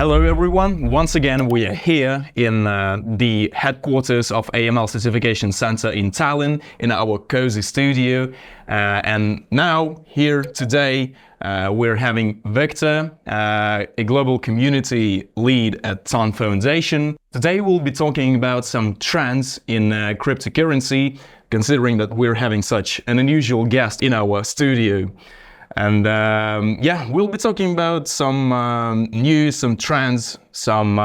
Hello everyone, once again we are here in the headquarters of AML Certification Center in Tallinn in our cozy studio, and now here today we're having Viktor, a global community lead at TON Foundation. Today we'll be talking about some trends in cryptocurrency, considering that we're having such an unusual guest in our studio. And we'll be talking about some news, some trends, some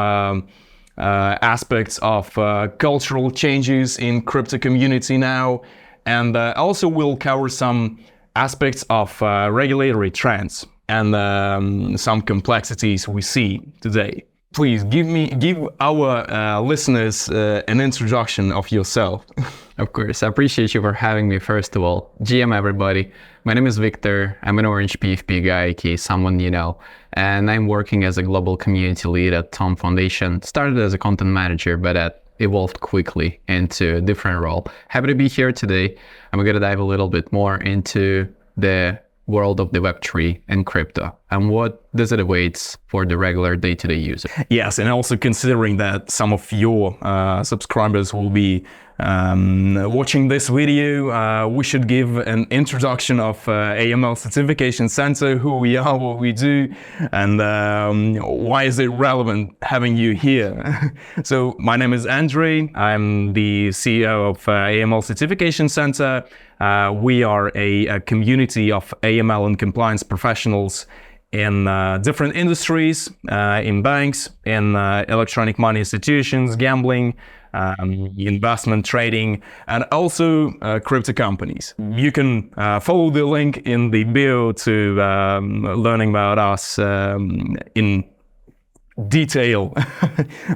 aspects of cultural changes in crypto community now, and also we'll cover some aspects of regulatory trends and some complexities we see today. Please give our listeners an introduction of yourself. Of course, I appreciate you for having me first of all. GM everybody, my name is Viktor. I'm an Orange PFP guy, aka someone you know, and I'm working as a global community lead at TON Foundation. Started as a content manager, but evolved quickly into a different role. Happy to be here today. I'm going to dive a little bit more into the world of the Web3 and crypto and what does it awaits for the regular day-to-day user. Yes, and also considering that some of your subscribers will be watching this video, we should give an introduction of AML Certification Center, who we are, what we do, and why is it relevant having you here. So my name is Andrei. I'm the CEO of AML Certification Center. We are a community of AML and compliance professionals in different industries, in banks, in electronic money institutions, gambling, investment trading, and also crypto companies. You can follow the link in the bio to learning about us in detail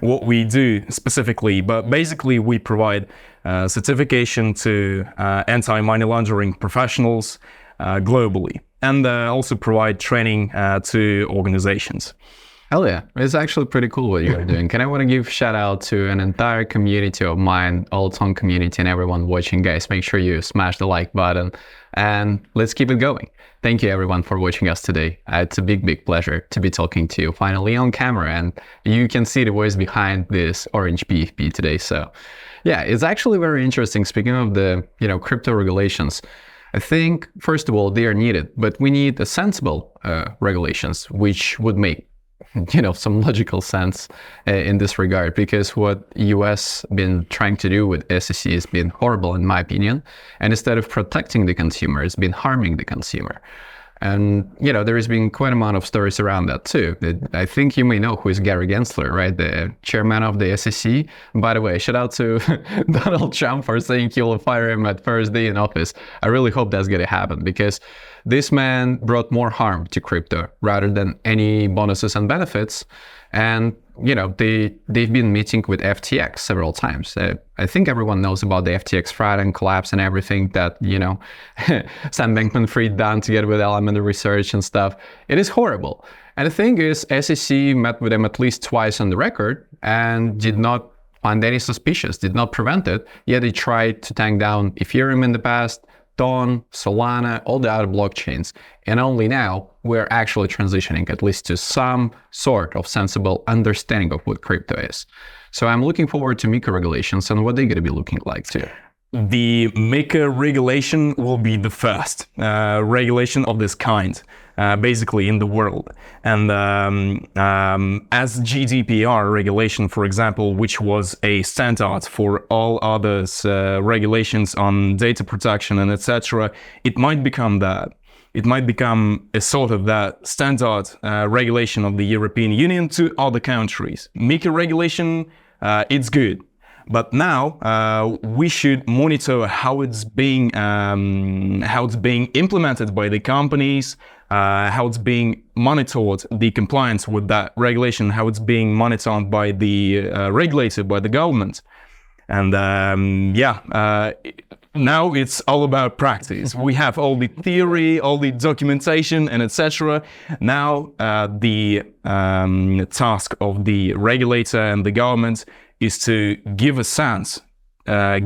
what we do specifically, but basically we provide certification to anti-money laundering professionals globally, and also provide training to organizations. Hell yeah, it's actually pretty cool what you're doing. And I want to give shout out to an entire community of mine, all TON community and everyone watching. Guys, make sure you smash the like button and let's keep it going. Thank you everyone for watching us today. It's a big pleasure to be talking to you finally on camera, and you can see the voice behind this Orange PFP today. So yeah, it's actually very interesting. Speaking of the crypto regulations, I think first of all they are needed, but we need a sensible regulations which would make some logical sense in this regard, because what US been trying to do with SEC has been horrible in my opinion, and instead of protecting the consumer, it's been harming the consumer. And there has been quite an amount of stories around that too. I think you may know who is Gary Gensler, right? The chairman of the SEC. By the way, shout out to Donald Trump for saying he'll fire him at first day in office. I really hope that's going to happen, because this man brought more harm to crypto rather than any bonuses and benefits. And they've been meeting with FTX several times. I think everyone knows about the FTX fraud and collapse and everything that Sam Bankman-Fried done together with Element Research and stuff. It is horrible. And the thing is, SEC met with them at least twice on the record and did not find any suspicious, did not prevent it. Yet they tried to tank down Ethereum in the past, TON, Solana, all the other blockchains. And only now we're actually transitioning at least to some sort of sensible understanding of what crypto is. So I'm looking forward to MiCA regulations and what they're going to be looking like too. The MiCA regulation will be the first regulation of this kind, basically in the world. And as GDPR regulation, for example, which was a standard for all others regulations on data protection and etc., it might become that. It might become a sort of that standard regulation of the European Union to other countries. MiCA regulation, it's good. But now we should monitor how it's being implemented by the companies, how it's being monitored, the compliance with that regulation, how it's being monitored by the regulator, by the government. And now it's all about practice. We have all the theory, all the documentation, and etc. Now the task of the regulator and the government is to give a sense,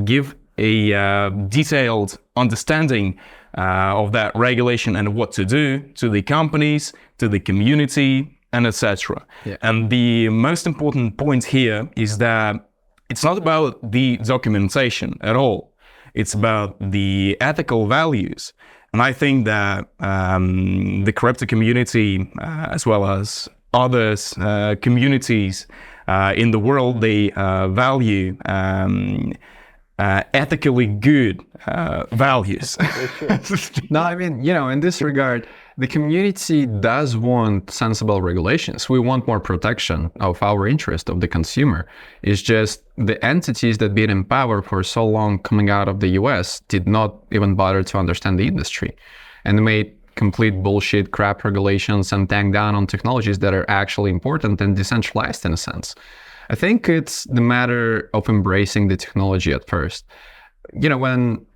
give a detailed understanding of that regulation and what to do to the companies, to the community, and etc. Yeah. And the most important point here is that it's not about the documentation at all. It's about the ethical values. And I think that the crypto community, as well as others communities in the world, they value ethically good values. No, I mean, in this regard, the community does want sensible regulations. We want more protection of our interest of the consumer. It's just the entities that been in power for so long coming out of the US did not even bother to understand the industry and made complete bullshit crap regulations and tanked down on technologies that are actually important and decentralized in a sense. I think it's the matter of embracing the technology at first. When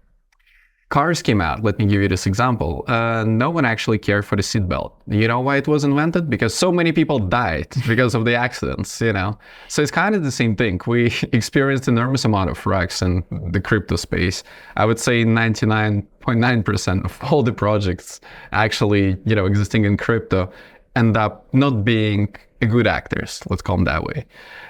cars came out, let me give you this example. No one actually cared for the seatbelt. You know why it was invented? Because so many people died because of the accidents, So it's kind of the same thing. We experienced enormous amount of wrecks in the crypto space. I would say 99.9% of all the projects actually, existing in crypto end up not being good actors, let's call them that way.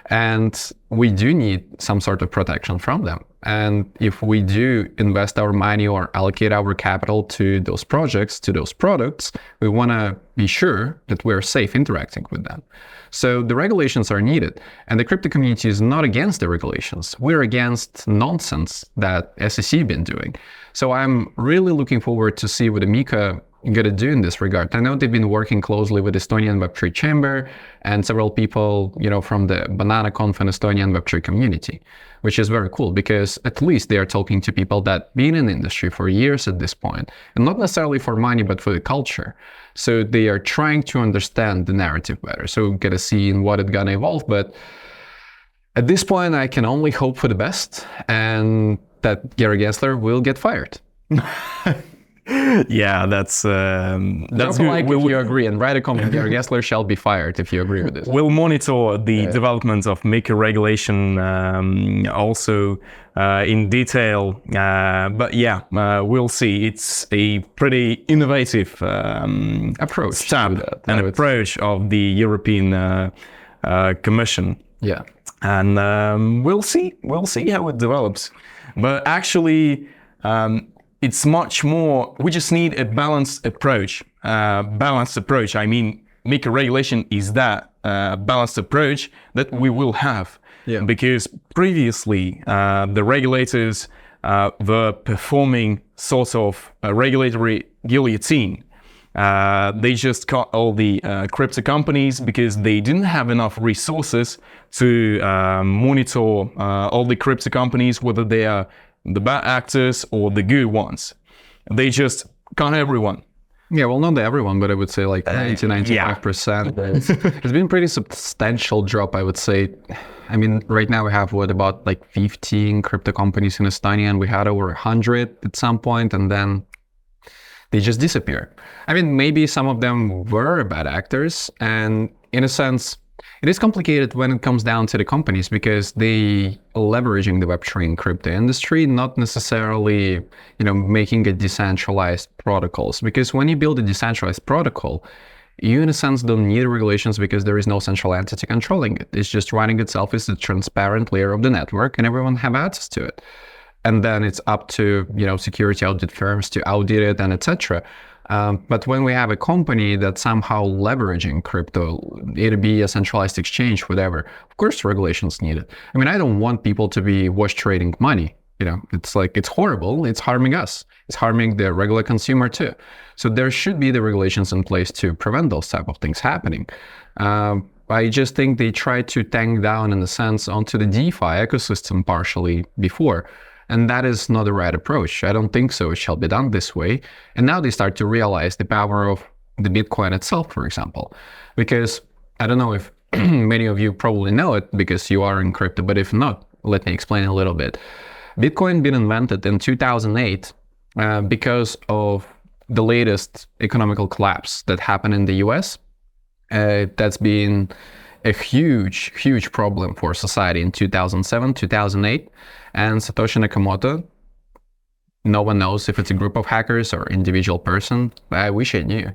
And we do need some sort of protection from them. And if we do invest our money or allocate our capital to those projects, to those products, we want to be sure that we're safe interacting with them. So the regulations are needed. And the crypto community is not against the regulations. We're against nonsense that SEC been doing. So I'm really looking forward to see what Mika going to do in this regard. I know they've been working closely with Estonian Web3 Chamber and several people, from the BananaConf and Estonian Web3 community, which is very cool because at least they are talking to people that been in the industry for years at this point, and not necessarily for money, but for the culture. So they are trying to understand the narrative better. So we're going to see in what it's going to evolve. But at this point, I can only hope for the best and that Gary Gensler will get fired. Yeah, that's good. Like if you agree, and write a comment. Gary Gensler shall be fired if you agree with this. We'll monitor the development of MiCA regulation also in detail. But yeah, we'll see. It's a pretty innovative approach of the European Commission. Yeah, and we'll see how it develops. But actually, it's much more, we just need a balanced approach. I mean, MiCA regulation is that balanced approach that we will have. Yeah. Because previously, the regulators were performing sort of a regulatory guillotine. They just cut all the crypto companies because they didn't have enough resources to monitor all the crypto companies, whether they are the bad actors or the good ones. They just cut everyone. Yeah, well, not everyone, but I would say like 90-95%. It's been pretty substantial drop, I would say. I mean, right now we have about like 15 crypto companies in Estonia, and we had over 100 at some point, and then they just disappear. I mean, maybe some of them were bad actors, and in a sense, it is complicated when it comes down to the companies because they leveraging the Web3 and crypto industry, not necessarily, making a decentralized protocols. Because when you build a decentralized protocol, you in a sense don't need regulations because there is no central entity controlling it. It's just running itself as a transparent layer of the network and everyone have access to it. And then it's up to, security audit firms to audit it and etc. But when we have a company that's somehow leveraging crypto, it'd be a centralized exchange, whatever, of course regulations needed. I mean, I don't want people to be wash trading money. It's like, it's horrible. It's harming us. It's harming the regular consumer too. So there should be the regulations in place to prevent those type of things happening. I just think they tried to tank down, in a sense, onto the DeFi ecosystem partially before. And that is not the right approach. I don't think so. It shall be done this way. And now they start to realize the power of the Bitcoin itself, for example. Because I don't know if many of you probably know it because you are in crypto, but if not, let me explain a little bit. Bitcoin been invented in 2008 because of the latest economical collapse that happened in the US. That's been a huge, huge problem for society in 2007, 2008. And Satoshi Nakamoto No one knows if it's a group of hackers or individual person. I wish I knew.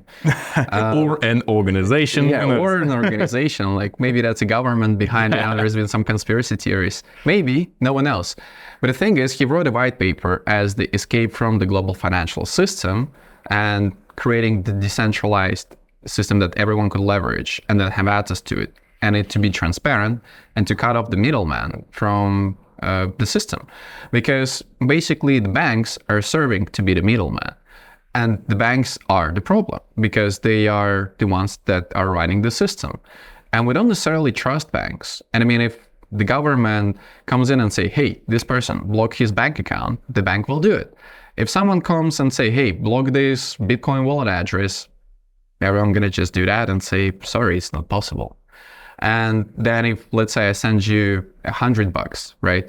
Or an organization. Yeah, or an organization. Like maybe that's a government behind it. There's been some conspiracy theories. Maybe, no one knows. But the thing is, he wrote a white paper as the escape from the global financial system and creating the decentralized system that everyone could leverage and then have access to it, and it to be transparent and to cut off the middleman from the system. Because basically the banks are serving to be the middleman, and the banks are the problem because they are the ones that are running the system. And we don't necessarily trust banks. And I mean, if the government comes in and say, hey, this person, block his bank account, the bank will do it. If someone comes and say, hey, block this Bitcoin wallet address, everyone's gonna just do that and say, sorry, it's not possible. And then if, let's say I send you $100, right?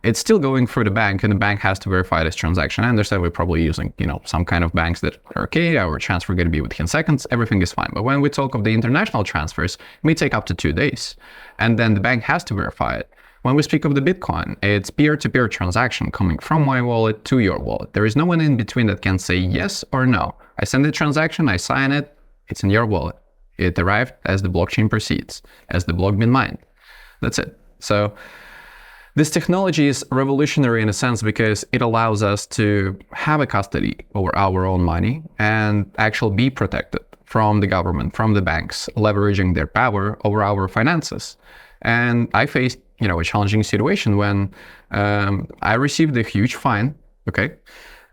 It's still going through the bank and the bank has to verify this transaction. I understand we're probably using, some kind of banks that are okay, our transfer going to be within seconds, everything is fine. But when we talk of the international transfers, it may take up to 2 days. And then the bank has to verify it. When we speak of the Bitcoin, it's peer-to-peer transaction coming from my wallet to your wallet. There is no one in between that can say yes or no. I send the transaction, I sign it, it's in your wallet. It arrived as the blockchain proceeds, as the block been mined. That's it. So this technology is revolutionary in a sense because it allows us to have a custody over our own money and actually be protected from the government, from the banks, leveraging their power over our finances. And I faced, a challenging situation when I received a huge fine, okay,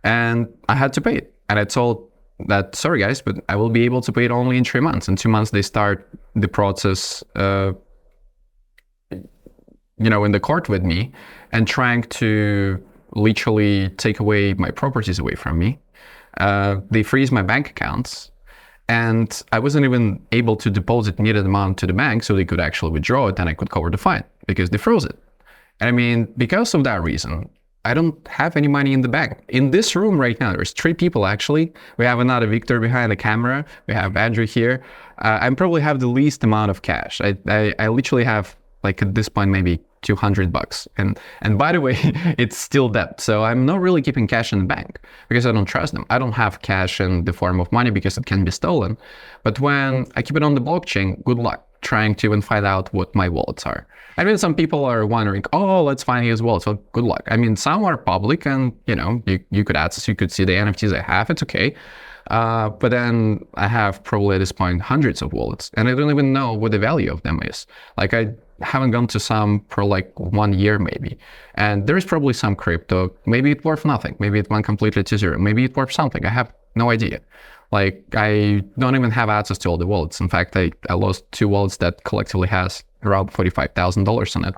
and I had to pay it. And I told that, sorry guys, but I will be able to pay it only in 3 months. In 2 months, they start the process, in the court with me and trying to literally take away my properties away from me. They freeze my bank accounts and I wasn't even able to deposit needed amount to the bank so they could actually withdraw it and I could cover the fine because they froze it. And I mean, because of that reason, I don't have any money in the bank. In this room right now, there's 3 people actually. We have another Viktor behind the camera. We have Andrew here. I probably have the least amount of cash. I literally have, like at this point, maybe $200. And by the way, it's still debt. So I'm not really keeping cash in the bank because I don't trust them. I don't have cash in the form of money because it can be stolen. But when I keep it on the blockchain, good luck trying to even find out what my wallets are. I mean, some people are wondering, oh, let's find his wallet. So good luck. I mean, some are public and, you could access, you could see the NFTs I have. It's okay. But then I have probably at this point hundreds of wallets and I don't even know what the value of them is. Like I haven't gone to some for like 1 year maybe. And there's probably some crypto. Maybe it's worth nothing. Maybe it went completely to zero. Maybe it's worth something. I have no idea. Like I don't even have access to all the wallets. In fact, I lost 2 wallets that collectively has around $45,000 on it.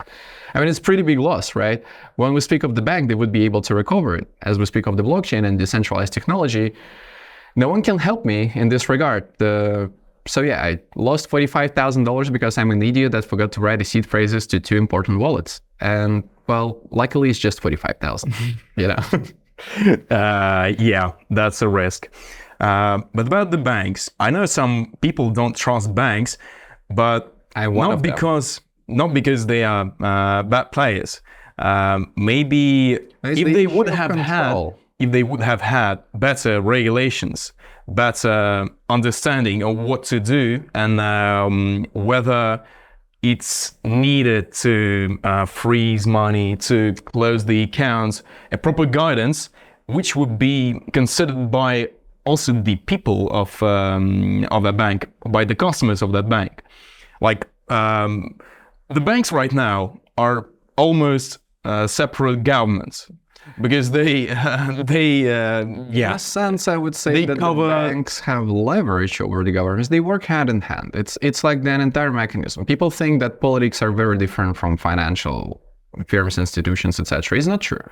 I mean, it's pretty big loss, right? When we speak of the bank, they would be able to recover it. As we speak of the blockchain and decentralized technology, no one can help me in this regard. So yeah, I lost $45,000 because I'm an idiot that forgot to write the seed phrases to 2 important wallets. And well, luckily it's just 45,000, Yeah, that's a risk. But about the banks, I know some people don't trust banks, but not because they are bad players. Maybe if they would have had better regulations, better understanding of what to do and whether it's needed to freeze money, to close the accounts, a proper guidance, which would be considered by also the people of that bank, by the customers of that bank. Like the banks right now are almost separate governments because they in a sense, I would say that the banks have leverage over the governments. They work hand in hand. It's like the entire mechanism. People think that politics are very different from financial firms, institutions, etc. It's not true.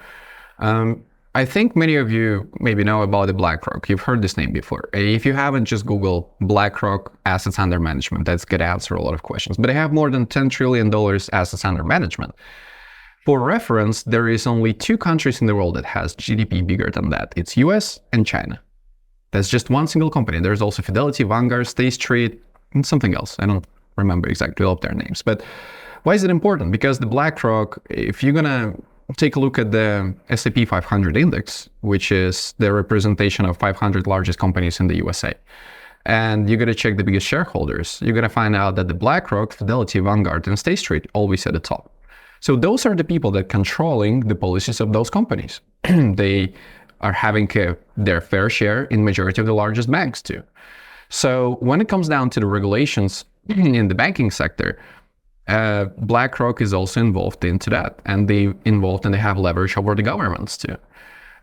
I think many of you maybe know about the BlackRock. You've heard this name before. If you haven't, just Google BlackRock assets under management. That's going to answer a lot of questions. But they have more than $10 trillion assets under management. For reference, there is only 2 countries in the world that has GDP bigger than that. It's US and China. That's just one single company. There's also Fidelity, Vanguard, State Street, and something else. I don't remember exactly all of their names. But why is it important? Because the BlackRock, if you're going to take a look at the S&P 500 index, which is the representation of 500 largest companies in the USA. And you're going to check the biggest shareholders. You're going to find out that the BlackRock, Fidelity, Vanguard, and State Street always at the top. So those are the people that controlling the policies of those companies. They are having their fair share in majority of the largest banks too. So when it comes down to the regulations in the banking sector, BlackRock is also involved into that, and they have leverage over the governments too.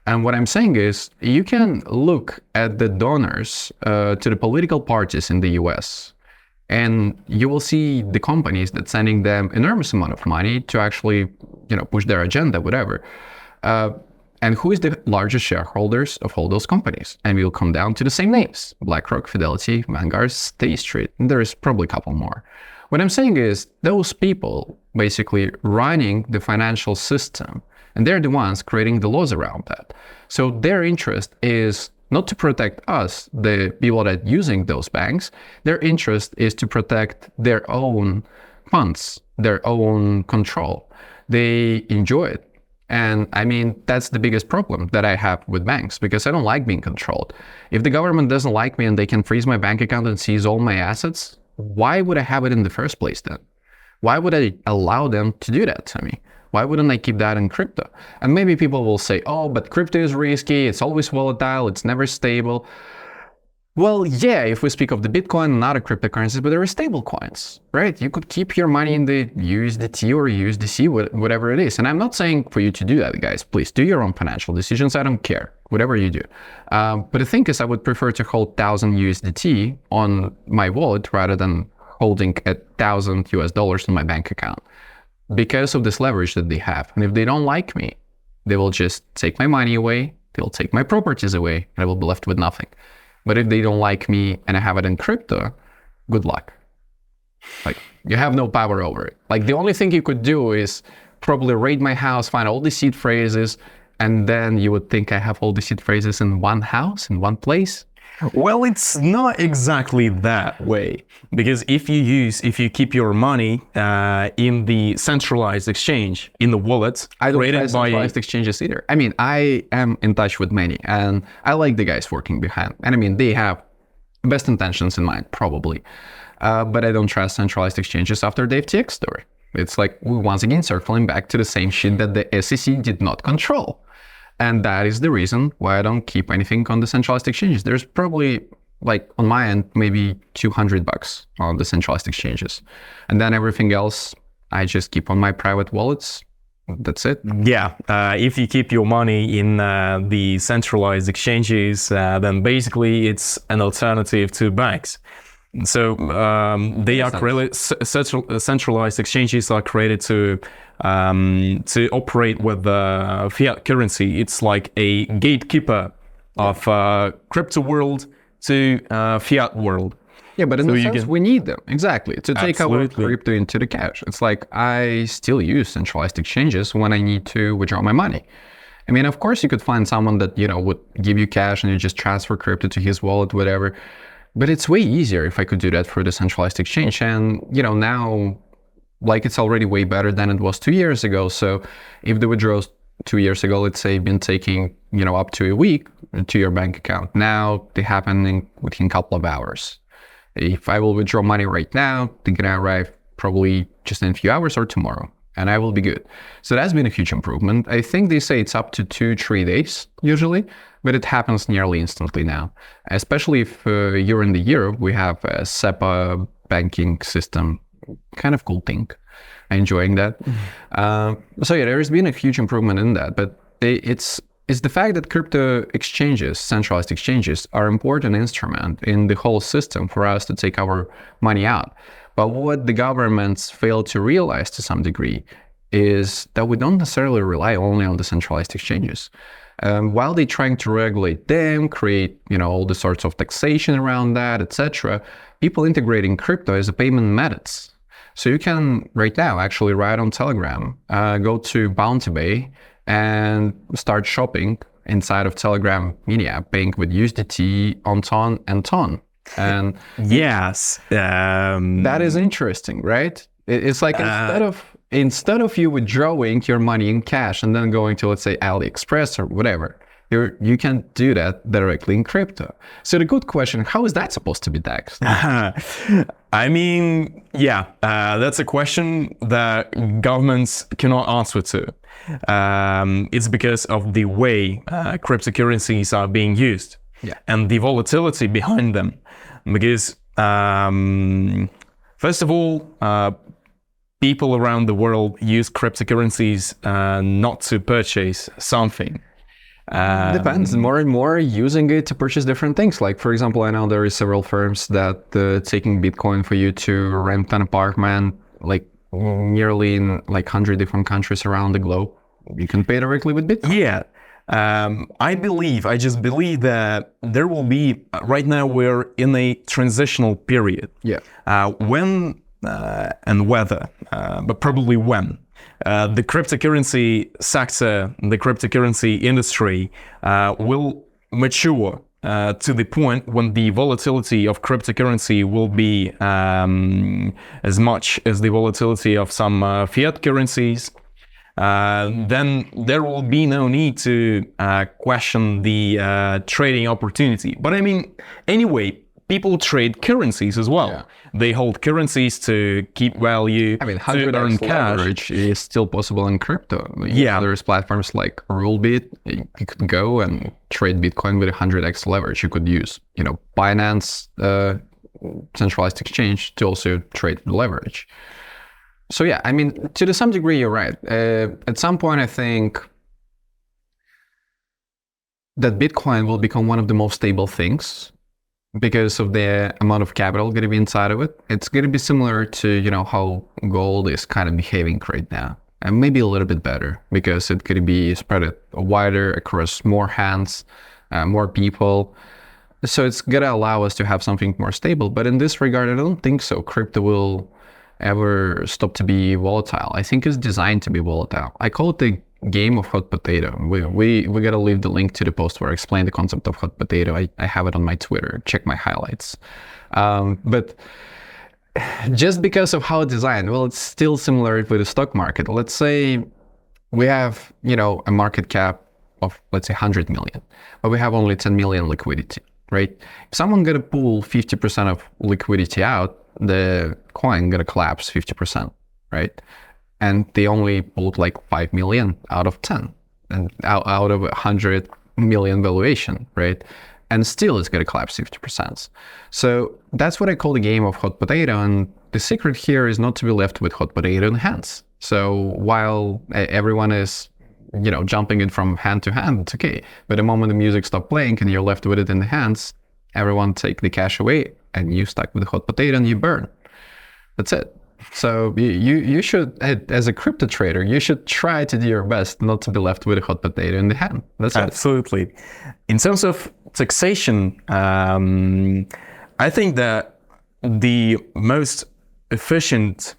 And what I'm saying is, you can look at the donors to the political parties in the US, and you will see the companies that sending them enormous amount of money to actually, push their agenda, whatever. And who is the largest shareholders of all those companies? And we'll come down to the same names: BlackRock, Fidelity, Vanguard, State Street, and there is probably a couple more. What I'm saying is, those people basically running the financial system, and they're the ones creating the laws around that. So their interest is not to protect us, the people that are using those banks. Their interest is to protect their own funds, their own control. They enjoy it. And I mean, that's the biggest problem that I have with banks, because I don't like being controlled. If the government doesn't like me and they can freeze my bank account and seize all my assets, why would I have it in the first place then? Why would I allow them to do that to me? Why wouldn't I keep that in crypto? And maybe people will say, oh, but crypto is risky, it's always volatile, it's never stable. Well, yeah, if we speak of the Bitcoin and other cryptocurrencies, but there are stable coins, right? You could keep your money in the USDT or USDC, whatever it is. And I'm not saying for you to do that, guys. Please do your own financial decisions. I don't care, whatever you do. But the thing is, I would prefer to hold 1,000 USDT on my wallet rather than holding $1,000 in my bank account, because of this leverage that they have. And if they don't like me, they will just take my money away, they'll take my properties away, and I will be left with nothing. But if they don't like me and I have it in crypto, good luck. Like, you have no power over it. Like, the only thing you could do is probably raid my house, find all the seed phrases, and then you would think I have all the seed phrases in one house, in one place. Well, it's not exactly that way, because if you keep your money in the centralized exchange, in the wallet, I don't trust centralized exchanges either. I mean, I am in touch with many, and I like the guys working behind. And I mean, they have best intentions in mind, probably. But I don't trust centralized exchanges after the FTX story. It's like, we're once again circling back to the same shit that the SEC did not control. And that is the reason why I don't keep anything on the centralized exchanges. There's probably, like, on my end, maybe $200 on the centralized exchanges. And then everything else, I just keep on my private wallets. That's it. Yeah, if you keep your money in the centralized exchanges, then basically it's an alternative to banks. So they are created, centralized exchanges are created to operate with fiat currency. It's like a gatekeeper of crypto world to fiat world. Yeah, but in the sense, we need them, exactly, to take our crypto into the cash. It's like, I still use centralized exchanges when I need to withdraw my money. I mean, of course, you could find someone that, would give you cash and you just transfer crypto to his wallet, whatever. But it's way easier if I could do that through the centralized exchange. And, now, like, it's already way better than it was 2 years ago. So if the withdrawals 2 years ago, let's say, been taking, up to a week to your bank account, now they happen within a couple of hours. If I will withdraw money right now, they're gonna arrive probably just in a few hours or tomorrow, and I will be good. So that's been a huge improvement. I think they say it's up to 2-3 days usually, but it happens nearly instantly now. Especially if you're in the Europe, we have a SEPA banking system, kind of cool thing. I'm enjoying that. So yeah, there has been a huge improvement in that, but it's the fact that crypto exchanges, centralized exchanges, are an important instrument in the whole system for us to take our money out. But what the governments fail to realize to some degree is that we don't necessarily rely only on the centralized exchanges. While they're trying to regulate them, create, all the sorts of taxation around that, etc., people integrating crypto as a payment methods. So you can right now actually write on Telegram, go to Bounty Bay, and start shopping inside of Telegram media, paying with USDT on Ton and Ton. And yes, that is interesting, right? It's like instead of instead of you withdrawing your money in cash and then going to, let's say, AliExpress or whatever, you can do that directly in crypto. So the good question, how is that supposed to be taxed? I mean, yeah, that's a question that governments cannot answer to. It's because of the way cryptocurrencies are being used, and the volatility behind them. Because first of all, people around the world use cryptocurrencies not to purchase something. Depends. More and more using it to purchase different things. Like, for example, I know there is several firms that taking Bitcoin for you to rent an apartment, like nearly in like 100 different countries around the globe. You can pay directly with Bitcoin. Yeah. I just believe that there will be, right now we're in a transitional period. Yeah. When and whether, but probably when, the cryptocurrency sector, the cryptocurrency industry will mature to the point when the volatility of cryptocurrency will be as much as the volatility of some fiat currencies. Then there will be no need to question the trading opportunity. But I mean, anyway, people trade currencies as well. Yeah. They hold currencies to keep value, I mean, to earn cash. Leverage is still possible in crypto. Yeah. There's platforms like Rulebit. You could go and trade Bitcoin with 100x leverage. You could use, Binance, centralized exchange, to also trade leverage. So yeah, I mean, to some degree, you're right. At some point, I think that Bitcoin will become one of the most stable things because of the amount of capital going to be inside of it. It's going to be similar to, how gold is kind of behaving right now. And maybe a little bit better because it could be spread wider across more hands, more people. So it's going to allow us to have something more stable. But in this regard, I don't think so. Crypto will ever stop to be volatile. I think it's designed to be volatile. I call it the game of hot potato. We gotta leave the link to the post where I explain the concept of hot potato. I have it on my Twitter. Check my highlights. But just because of how it's designed, well, it's still similar with the stock market. Let's say we have, a market cap of, let's say, 100 million, but we have only 10 million liquidity, right? If someone gonna pull 50% of liquidity out, the coin gonna collapse 50%, right? And they only pulled like 5 million out of 10 and out of 100 million valuation, right? And still it's gonna collapse 50%. So that's what I call the game of hot potato. And the secret here is not to be left with hot potato in hands. So while everyone is, jumping it from hand to hand, it's okay. But the moment the music stops playing and you're left with it in the hands, everyone take the cash away and you stuck with the hot potato and you burn. That's it. So you should, as a crypto trader, you should try to do your best not to be left with a hot potato in the hand. That's absolutely it. In terms of taxation, I think that the most efficient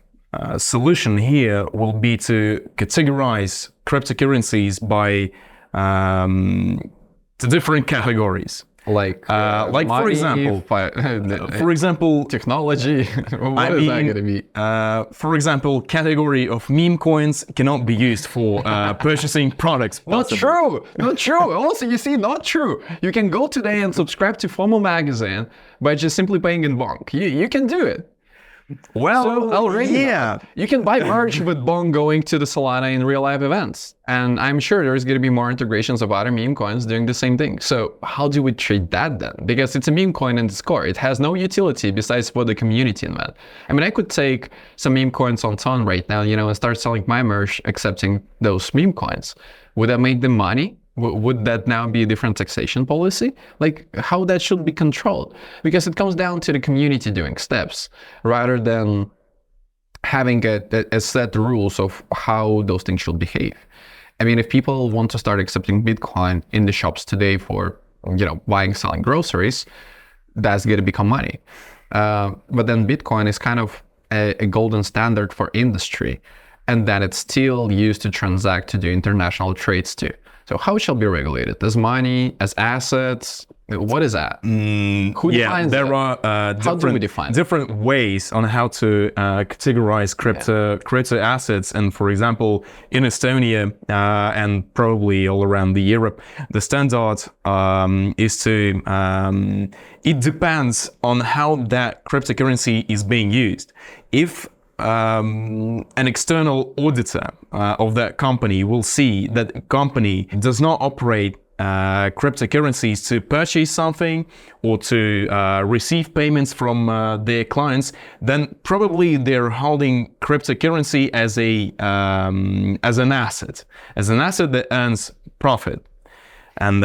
solution here will be to categorize cryptocurrencies by the different categories. Like for example, technology. What is that going to be? For example, category of meme coins cannot be used for purchasing products. Not true. Also, you see, not true. You can go today and subscribe to FOMO magazine by just simply paying in bonk. You can do it. Well, so already, yeah. You can buy merch with Bong going to the Solana in real life events. And I'm sure there's going to be more integrations of other meme coins doing the same thing. So how do we treat that then? Because it's a meme coin in its core. It has no utility besides for the community invent. I mean, I could take some meme coins on Ton right now, and start selling my merch, accepting those meme coins. Would that make them money? Would that now be a different taxation policy? Like how that should be controlled? Because it comes down to the community doing steps rather than having a set rules of how those things should behave. I mean, if people want to start accepting Bitcoin in the shops today for, buying, selling groceries, that's going to become money. But then Bitcoin is kind of a golden standard for industry. and that it's still used to transact, to do international trades too. So how it shall be regulated? As money, as assets? What is that? Who defines there that? are How do we define it? different ways on how to categorize crypto assets. And for example, in Estonia and probably all around the Europe, the standard is to, it depends on how that cryptocurrency is being used. If an external auditor of that company will see that the company does not operate cryptocurrencies to purchase something or to receive payments from their clients, then probably they're holding cryptocurrency as an asset that earns profit. And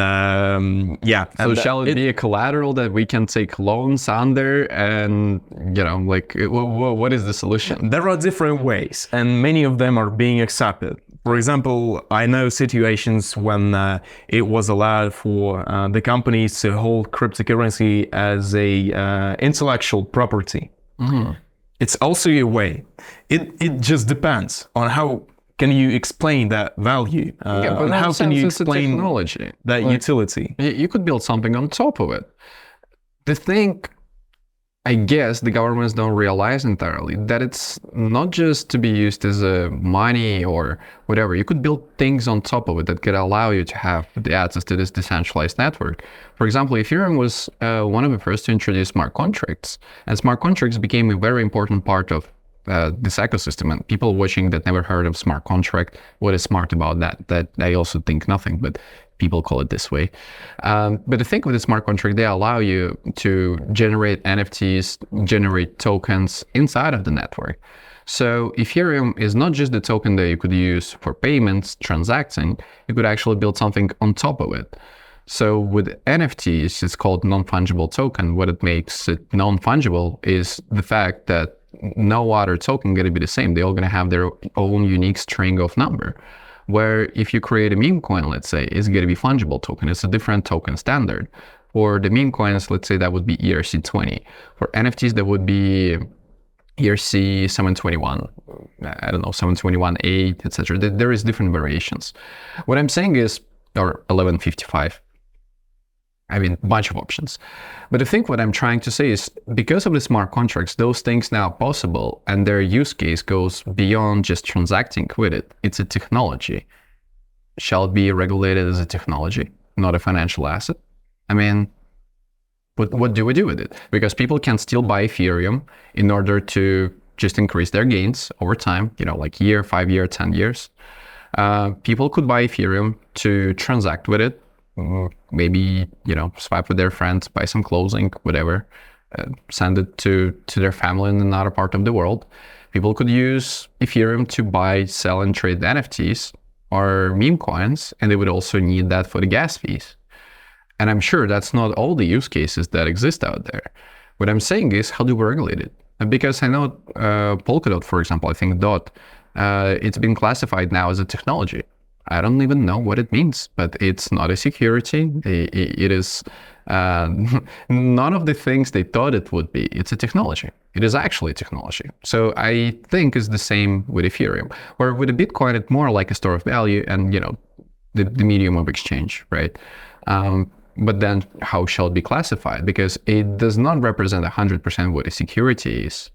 so shall it be a collateral that we can take loans under? And what is the solution? There are different ways, and many of them are being accepted. For example, I know situations when it was allowed for the companies to hold cryptocurrency as a intellectual property. It's also a way. It just depends on how can you explain that value? But how can you explain technology? That utility? You could build something on top of it. The thing, I guess, the governments don't realize entirely that it's not just to be used as a money or whatever. You could build things on top of it that could allow you to have the access to this decentralized network. For example, Ethereum was one of the first to introduce smart contracts, and smart contracts became a very important part of this ecosystem. And people watching that never heard of smart contract, what is smart about that? That I also think nothing, but people call it this way. But the thing with the smart contract, they allow you to generate NFTs, generate tokens inside of the network. So Ethereum is not just the token that you could use for payments, transacting, you could actually build something on top of it. So with NFTs, it's called non-fungible token. What it makes it non-fungible is the fact that no other token going to be the same. They're all going to have their own unique string of number. Where if you create a meme coin, let's say, it's going to be fungible token. It's a different token standard. For the meme coins, let's say that would be ERC20. For NFTs, that would be ERC 721, I don't know, 721.8, etc. There is different variations. What I'm saying is, or 1155. I mean, a bunch of options. But I think what I'm trying to say is because of the smart contracts, those things now are possible and their use case goes beyond just transacting with it. It's a technology. Shall it be regulated as a technology, not a financial asset? I mean, what do we do with it? Because people can still buy Ethereum in order to just increase their gains over time, like year, 5 year, 10 years. People could buy Ethereum to transact with it. Maybe, swipe with their friends, buy some clothing, whatever, send it to their family in another part of the world. People could use Ethereum to buy, sell, and trade NFTs or meme coins, and they would also need that for the gas fees. And I'm sure that's not all the use cases that exist out there. What I'm saying is, how do we regulate it? Because I know Polkadot, for example, I think DOT, it's been classified now as a technology. I don't even know what it means, but it's not a security. It is none of the things they thought it would be. It's a technology. It is actually a technology. So I think it's the same with Ethereum, or with a Bitcoin, it's more like a store of value and, the medium of exchange, right? But then how shall it be classified? Because it does not represent 100% what a security is,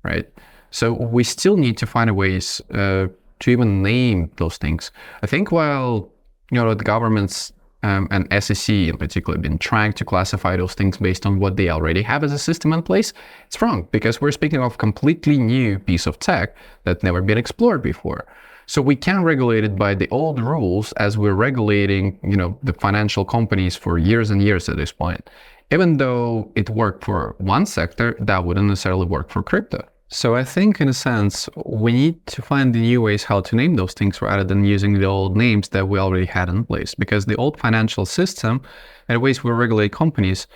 right? So we still need to find ways to even name those things. I think while, the governments and SEC in particular have been trying to classify those things based on what they already have as a system in place, it's wrong because we're speaking of completely new piece of tech that's never been explored before. So we can regulate it by the old rules as we're regulating, the financial companies for years and years at this point. Even though it worked for one sector, that wouldn't necessarily work for crypto. So I think in a sense, we need to find the new ways how to name those things rather than using the old names that we already had in place. Because the old financial system and the ways we regulate companies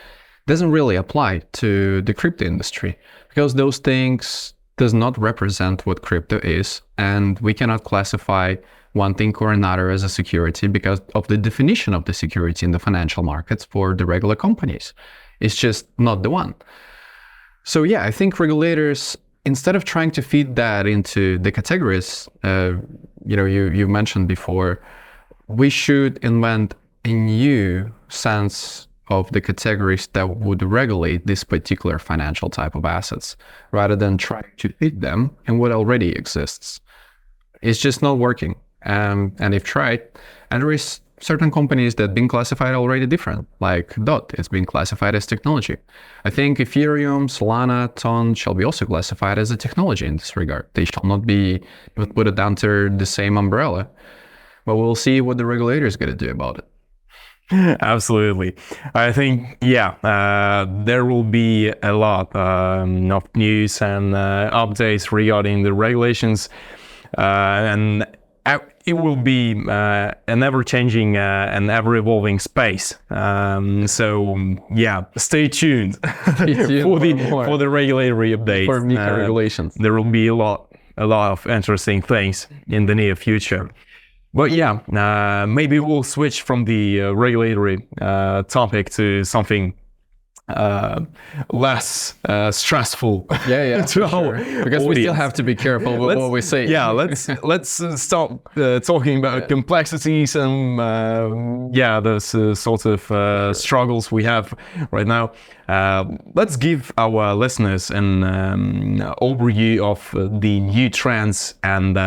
doesn't really apply to the crypto industry because those things does not represent what crypto is. And we cannot classify one thing or another as a security because of the definition of the security in the financial markets for the regular companies. It's just not the one. So yeah, I think regulators instead of trying to feed that into the categories, you mentioned before, we should invent a new sense of the categories that would regulate this particular financial type of assets, rather than trying to fit them in what already exists. It's just not working. And if tried, and there is certain companies that have been classified already different, like DOT, it's been classified as technology. I think Ethereum, Solana, Ton shall be also classified as a technology in this regard. They shall not be put under the same umbrella. But we'll see what the regulator is going to do about it. Absolutely. I think, there will be a lot of news and updates regarding the regulations, and it will be an ever-changing and ever-evolving space. Stay tuned for the regulatory updates. For MiCA regulations. There will be a lot of interesting things in the near future. But maybe we'll switch from the regulatory topic to something less stressful. To sure. Because we still have to be careful with what we say. Let's stop talking about complexities and those sort of struggles we have right now. Let's give our listeners an overview of the new trends and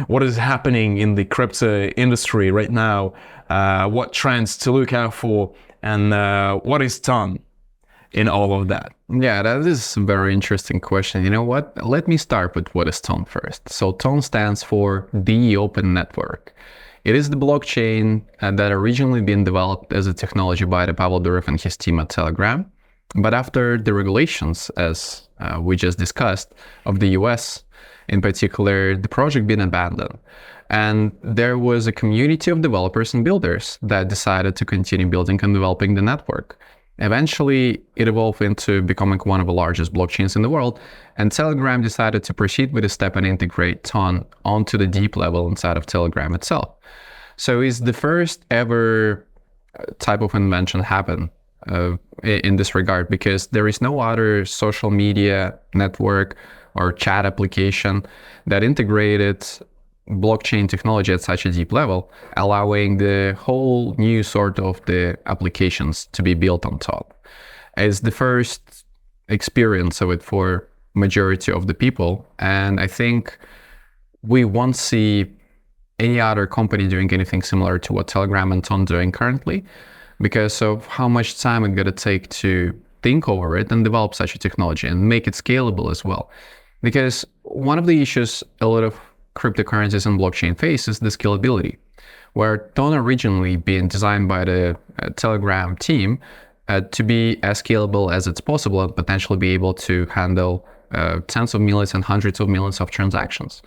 what is happening in the crypto industry right now, what trends to look out for, and what is done in all of that. Yeah, that is a very interesting question. You know what? Let me start with what is TON first. So TON stands for the Open Network. It is the blockchain that originally been developed as a technology by the Pavel Durov and his team at Telegram. But after the regulations, as we just discussed, of the US, in particular, the project been abandoned. And there was a community of developers and builders that decided to continue building and developing the network. Eventually, it evolved into becoming one of the largest blockchains in the world, and Telegram decided to proceed with a step and integrate TON onto the deep level inside of Telegram itself. So it's the first ever type of invention happen in this regard, because there is no other social media network or chat application that integrated blockchain technology at such a deep level, allowing the whole new sort of the applications to be built on top. It's the first experience of it for majority of the people, and I think we won't see any other company doing anything similar to what Telegram and TON doing currently, because of how much time it's going to take to think over it and develop such a technology and make it scalable as well. Because one of the issues a lot of cryptocurrencies and blockchain face is the scalability, where TON originally being designed by the Telegram team to be as scalable as it's possible and potentially be able to handle tens of millions and hundreds of millions of transactions.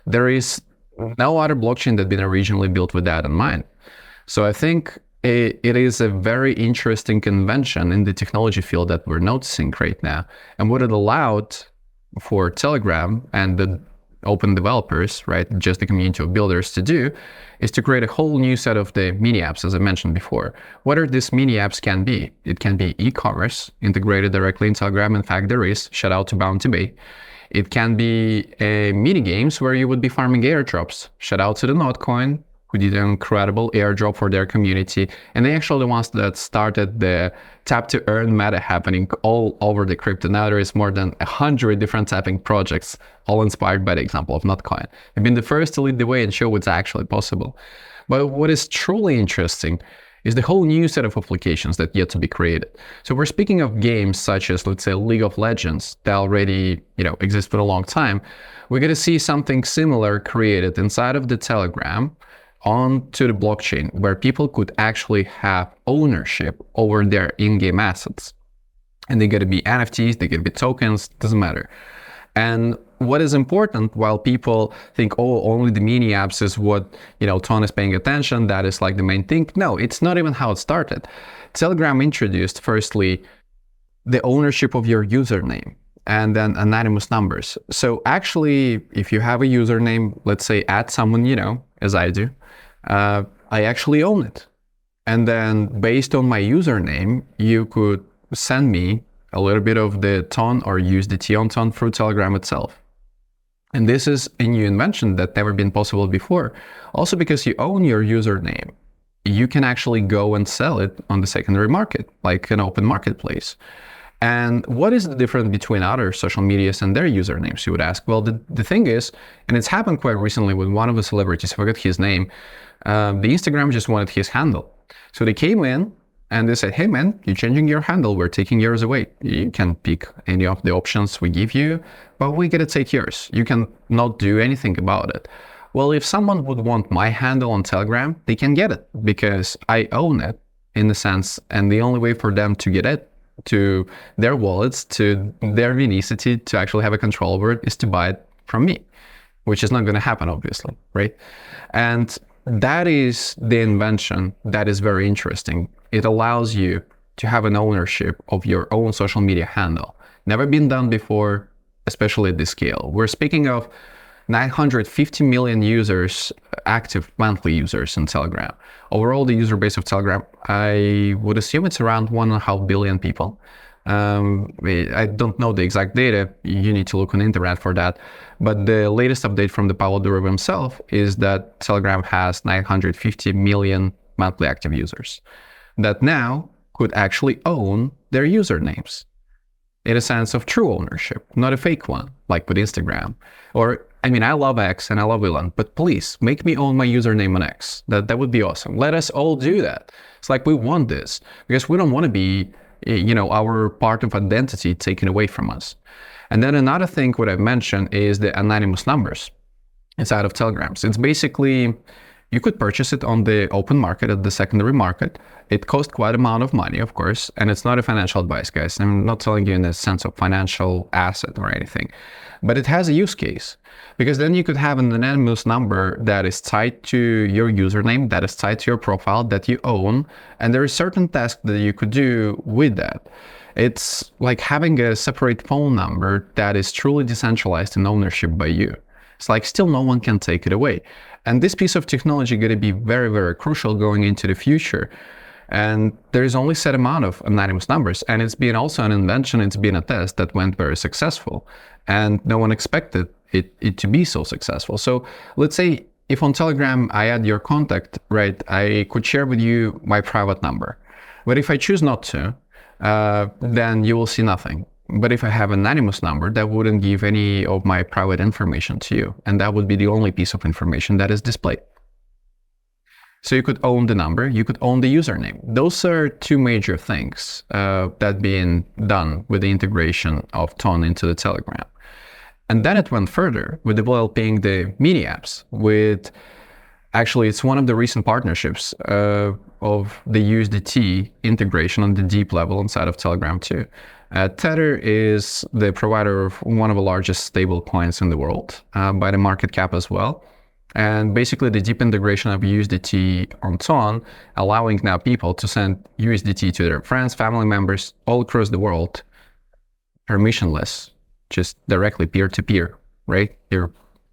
There is no other blockchain that been originally built with that in mind. So I think it is a very interesting invention in the technology field that we're noticing right now. And what it allowed for Telegram and the open developers, right, just the community of builders to do, is to create a whole new set of the mini apps, as I mentioned before. Whether these mini apps can be, it can be e-commerce integrated directly in Telegram. In fact, there is, shout out to Bounty Bay. It can be mini games where you would be farming airdrops. Shout out to the Notcoin, who did an incredible airdrop for their community. And they actually the ones that started the tap to earn meta happening all over the crypto. Now there is more than 100 different tapping projects, all inspired by the example of Notcoin. They've been the first to lead the way and show what's actually possible. But what is truly interesting is the whole new set of applications that yet to be created. So we're speaking of games such as, let's say, League of Legends that already exist for a long time. We're going to see something similar created inside of the Telegram onto the blockchain, where people could actually have ownership over their in-game assets. And they gotta be NFTs, they gotta be tokens, doesn't matter. And what is important, while people think, oh, only the mini apps is what TON is paying attention, that is like the main thing. No, it's not even how it started. Telegram introduced firstly the ownership of your username and then anonymous numbers. So actually, if you have a username, let's say at someone as I do, I actually own it. And then based on my username, you could send me a little bit of the ton or USDT on ton through Telegram itself. And this is a new invention that never been possible before. Also because you own your username, you can actually go and sell it on the secondary market, like an open marketplace. And what is the difference between other social medias and their usernames, you would ask? Well, the thing is, and it's happened quite recently with one of the celebrities, I forgot his name, the Instagram just wanted his handle. So they came in and they said, hey man, you're changing your handle, we're taking yours away. You can pick any of the options we give you, but we're gonna take yours. You can not do anything about it. Well, if someone would want my handle on Telegram, they can get it because I own it in a sense. And the only way for them to get it to their wallets, to their Unicity, to actually have a control over it is to buy it from me, which is not going to happen, obviously, right? And that is the invention that is very interesting. It allows you to have an ownership of your own social media handle. Never been done before, especially at this scale. We're speaking of 950 million users, active monthly users in Telegram. Overall, the user base of Telegram, I would assume it's around 1.5 billion people. I don't know the exact data. You need to look on the internet for that. But the latest update from the Pavel Durov himself is that Telegram has 950 million monthly active users that now could actually own their usernames in a sense of true ownership, not a fake one, like with Instagram. Or, I mean, I love X and I love Elon, but please make me own my username on X. That would be awesome. Let us all do that. It's like we want this because we don't want to be, our part of identity taken away from us. And then another thing what I've mentioned is the anonymous numbers inside of Telegrams. It's basically, you could purchase it on the open market, at the secondary market. It costs quite an amount of money, of course, and it's not a financial advice, guys. I'm not telling you in the sense of financial asset or anything, but it has a use case because then you could have an anonymous number that is tied to your username, that is tied to your profile that you own, and there is certain tasks that you could do with that. It's like having a separate phone number that is truly decentralized in ownership by you. It's like still no one can take it away. And this piece of technology is going to be very, very crucial going into the future. And there's only a set amount of anonymous numbers. And it's been also an invention, it's been a test that went very successful. And no one expected it to be so successful. So let's say if on Telegram I add your contact, right, I could share with you my private number. But if I choose not to, then you will see nothing. But if I have an anonymous number, that wouldn't give any of my private information to you. And that would be the only piece of information that is displayed. So you could own the number, you could own the username. Those are two major things that being done with the integration of Ton into the Telegram. And then it went further with developing the mini apps with, actually, it's one of the recent partnerships of the USDT integration on the deep level inside of Telegram too. Tether is the provider of one of the largest stable coins in the world by the market cap as well. And basically the deep integration of USDT on Ton, allowing now people to send USDT to their friends, family members all across the world, permissionless, just directly peer-to-peer, right?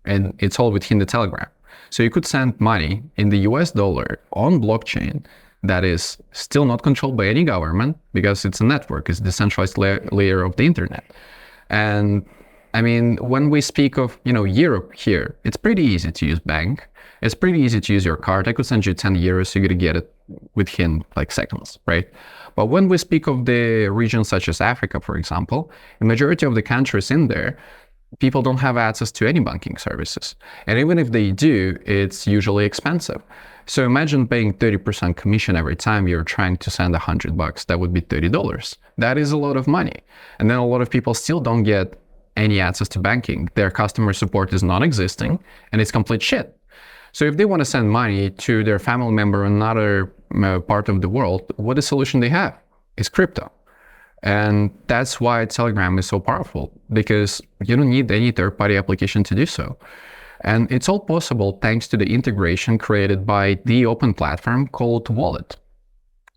And it's all within the Telegram. So you could send money in the US dollar on blockchain that is still not controlled by any government because it's a network, it's a decentralized layer of the internet. And I mean, when we speak of, Europe here, it's pretty easy to use bank. It's pretty easy to use your card. I could send you 10 euros, you're gonna get it within like seconds, right? But when we speak of the regions such as Africa, for example, the majority of the countries in there, people don't have access to any banking services. And even if they do, it's usually expensive. So imagine paying 30% commission every time you're trying to send $100. That would be $30. That is a lot of money. And then a lot of people still don't get any access to banking. Their customer support is non-existing and it's complete shit. So if they want to send money to their family member in another part of the world, what the solution they have is crypto. And that's why Telegram is so powerful, because you don't need any third-party application to do so. And it's all possible thanks to the integration created by the open platform called Wallet.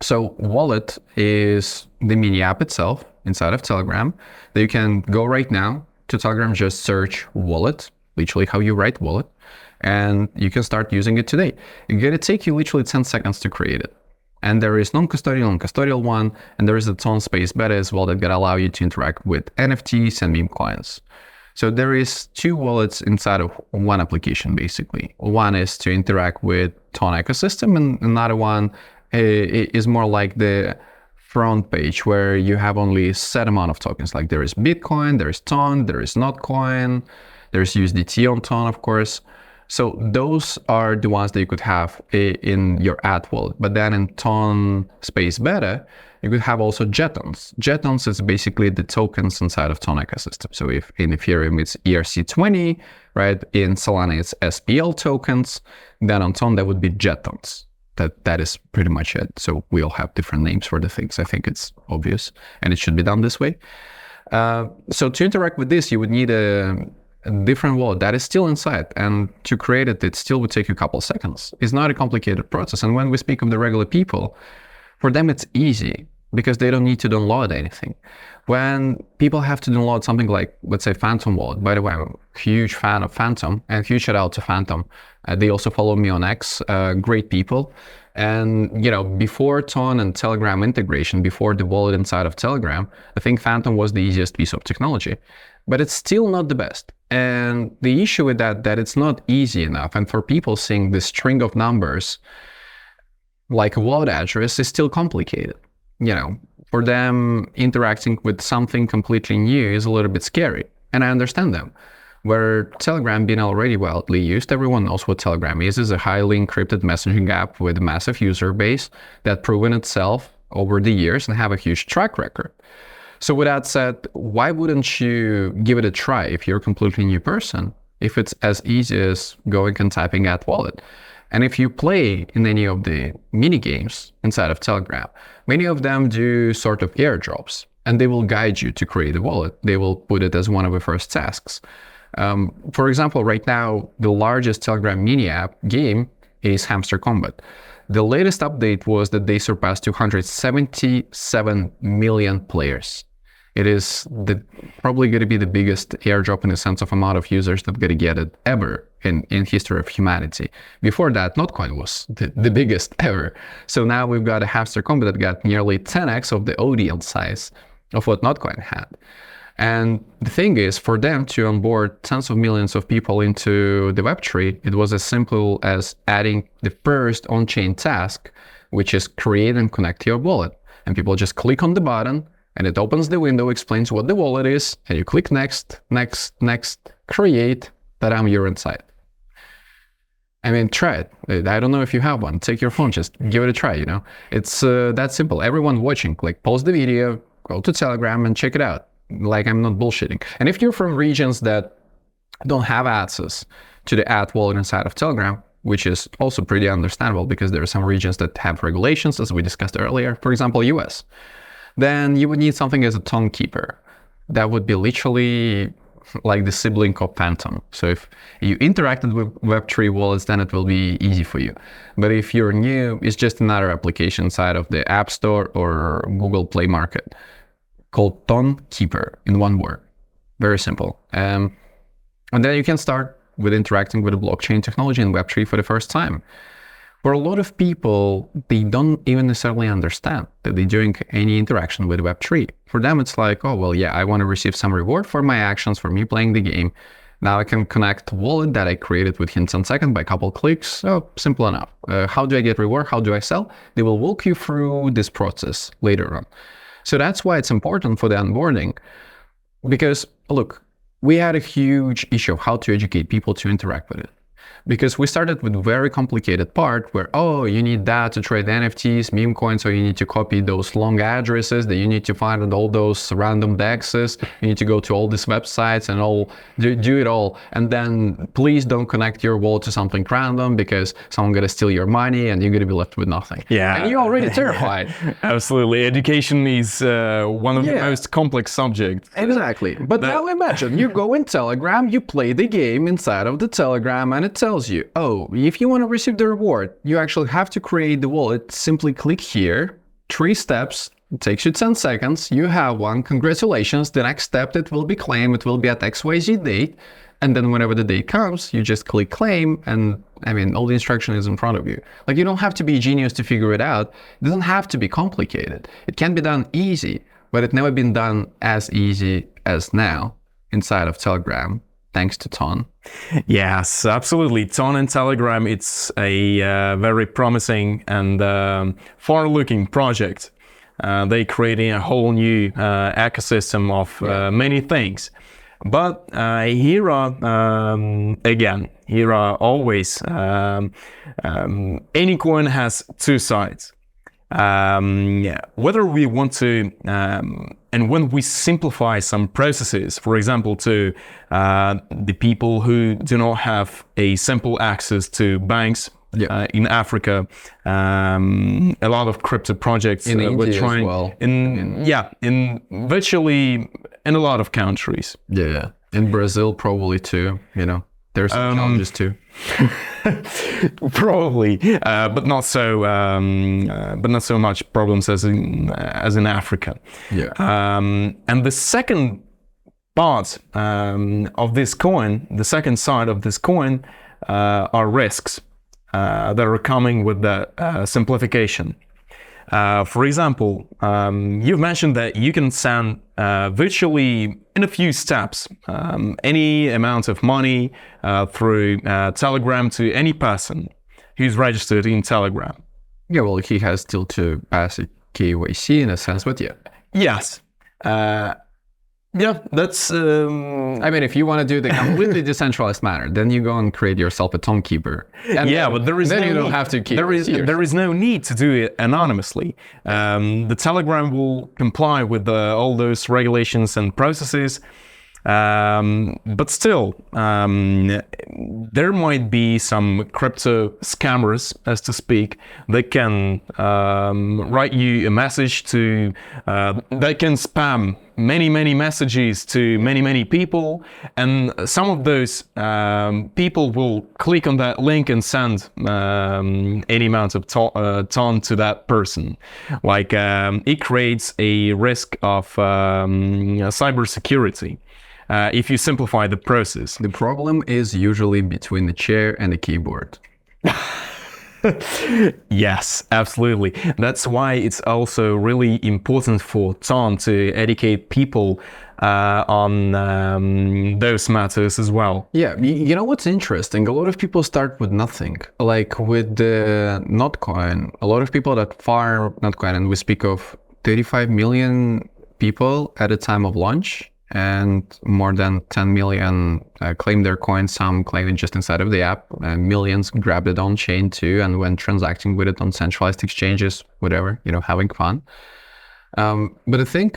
So Wallet is the mini app itself inside of Telegram that you can go right now to Telegram, just search Wallet, literally how you write wallet, and you can start using it today. It's gonna take you literally 10 seconds to create it. And there is non-custodial and custodial one, and there is a Ton Space Beta as well that can allow you to interact with NFTs and Memecoins. So there is 2 wallets inside of one application, basically. One is to interact with Ton ecosystem, and another one is more like the front page where you have only a set amount of tokens. Like there is Bitcoin, there is Ton, there is Notcoin, there's USDT on Ton, of course. So those are the ones that you could have in your ad wallet. But then in Ton Space Beta, you could have also Jetons. Jetons is basically the tokens inside of Ton ecosystem. So if in Ethereum it's ERC20, right? In Solana it's SPL tokens. Then on Ton that would be Jetons. That is pretty much it. So we all have different names for the things. I think it's obvious, and it should be done this way. So to interact with this, you would need a different wallet that is still inside, and to create it, it still would take you a couple of seconds. It's not a complicated process. And when we speak of the regular people, for them it's easy because they don't need to download anything. When people have to download something like, let's say, Phantom Wallet, by the way, I'm a huge fan of Phantom, and huge shout out to Phantom. They also follow me on X, great people. And, you know, before Ton and Telegram integration, before the wallet inside of Telegram, I think Phantom was the easiest piece of technology, but it's still not the best. And the issue with that it's not easy enough. And for people seeing the string of numbers, like a wallet address, is still complicated. You know, for them, interacting with something completely new is a little bit scary. And I understand them. Where Telegram being already widely used, everyone knows what Telegram is. It's a highly encrypted messaging app with a massive user base that proven itself over the years and have a huge track record. So with that said, why wouldn't you give it a try if you're a completely new person, if it's as easy as going and typing at wallet? And if you play in any of the mini games inside of Telegram, many of them do sort of airdrops, and they will guide you to create a wallet. They will put it as one of the first tasks. For example, right now, the largest Telegram mini app game is Hamster Combat. The latest update was that they surpassed 277 million players. It is probably going to be the biggest airdrop in the sense of amount of users that going to get it ever in history of humanity. Before that, Notcoin was the biggest ever. So now we've got a Hamster Combat that got nearly 10x of the audience size of what Notcoin had. And the thing is, for them to onboard tens of millions of people into the Web3, it was as simple as adding the first on-chain task, which is create and connect your wallet. And people just click on the button, and it opens the window, explains what the wallet is, and you click next, next, next, create, ta-da, you're inside. I mean, try it. I don't know if you have one. Take your phone, just give it a try, you know? It's that simple. Everyone watching, like, pause the video, go to Telegram and check it out. Like, I'm not bullshitting. And if you're from regions that don't have access to the ad wallet inside of Telegram, which is also pretty understandable because there are some regions that have regulations, as we discussed earlier, for example, US, then you would need something as a Ton Keeper. That would be literally like the sibling of Phantom. So if you interacted with Web3 wallets, then it will be easy for you. But if you're new, it's just another application inside of the App Store or Google Play Market called Ton Keeper in one word. Very simple. And then you can start with interacting with the blockchain technology in Web3 for the first time. For a lot of people, they don't even necessarily understand that they're doing any interaction with Web3. For them, it's like, oh, well, yeah, I want to receive some reward for my actions, for me playing the game. Now I can connect a wallet that I created with Hints on Second by a couple clicks. Oh, simple enough. How do I get reward? How do I sell? They will walk you through this process later on. So that's why it's important for the onboarding. Because, look, we had a huge issue of how to educate people to interact with it. Because we started with a very complicated part where, oh, you need that to trade NFTs, Memecoins, so you need to copy those long addresses that you need to find on all those random dexes. You need to go to all these websites and all do it all. And then please don't connect your wallet to something random because someone's going to steal your money and you're going to be left with nothing. Yeah. And you're already terrified. Absolutely. Education is one of the most complex subjects. Exactly. But now imagine you go in Telegram, you play the game inside of the Telegram, and it tells you, oh, if you want to receive the reward, you actually have to create the wallet. Simply click here, 3 steps, it takes you 10 seconds, you have one, congratulations, the next step that will be claimed, it will be at XYZ date, And then whenever the date comes, you just click claim, and I mean, all the instruction is in front of you. Like, you don't have to be a genius to figure it out. It doesn't have to be complicated. It can be done easy, but it's never been done as easy as now inside of Telegram, thanks to Ton. Yes, absolutely. Ton and Telegram, it's a very promising and far-looking project. They're creating a whole new ecosystem of many things. But here are always, any coin has two sides. Whether we want to, and when we simplify some processes, for example, to the people who do not have a simple access to banks, in Africa, a lot of crypto projects in India were trying as well. in virtually in a lot of countries. Yeah, in Brazil probably too. You know, there's some challenges too. Probably, but not so much problems as in Africa. Yeah. And the second part of this coin, the second side of this coin, are risks that are coming with the simplification. For example, you've mentioned that you can send virtually in a few steps any amount of money through Telegram to any person who's registered in Telegram. Yeah, well, he has still to pass a KYC in a sense, but yeah. Yes. Yeah, that's... I mean, if you want to do the completely decentralized manner, then you go and create yourself a Tomkeeper. But there is then no you don't need. have to keep there is no need to do it anonymously. The Telegram will comply with all those regulations and processes. But still, there might be some crypto scammers, as to speak, that can write you a message to, they can spam many messages to many people, and some of those people will click on that link and send any amount of ton to that person. Like, it creates a risk of cybersecurity. If you simplify the process. The problem is usually between the chair and the keyboard. Yes, absolutely. That's why it's also really important for Ton to educate people on those matters as well. Yeah, you know what's interesting? A lot of people start with nothing. Like with the Notcoin, a lot of people that farm Notcoin, and we speak of 35 million people at the time of launch, and more than 10 million claimed their coin, some claimed it just inside of the app, and millions grabbed it on chain too, and when transacting with it on centralized exchanges, whatever, you know, having fun. But the thing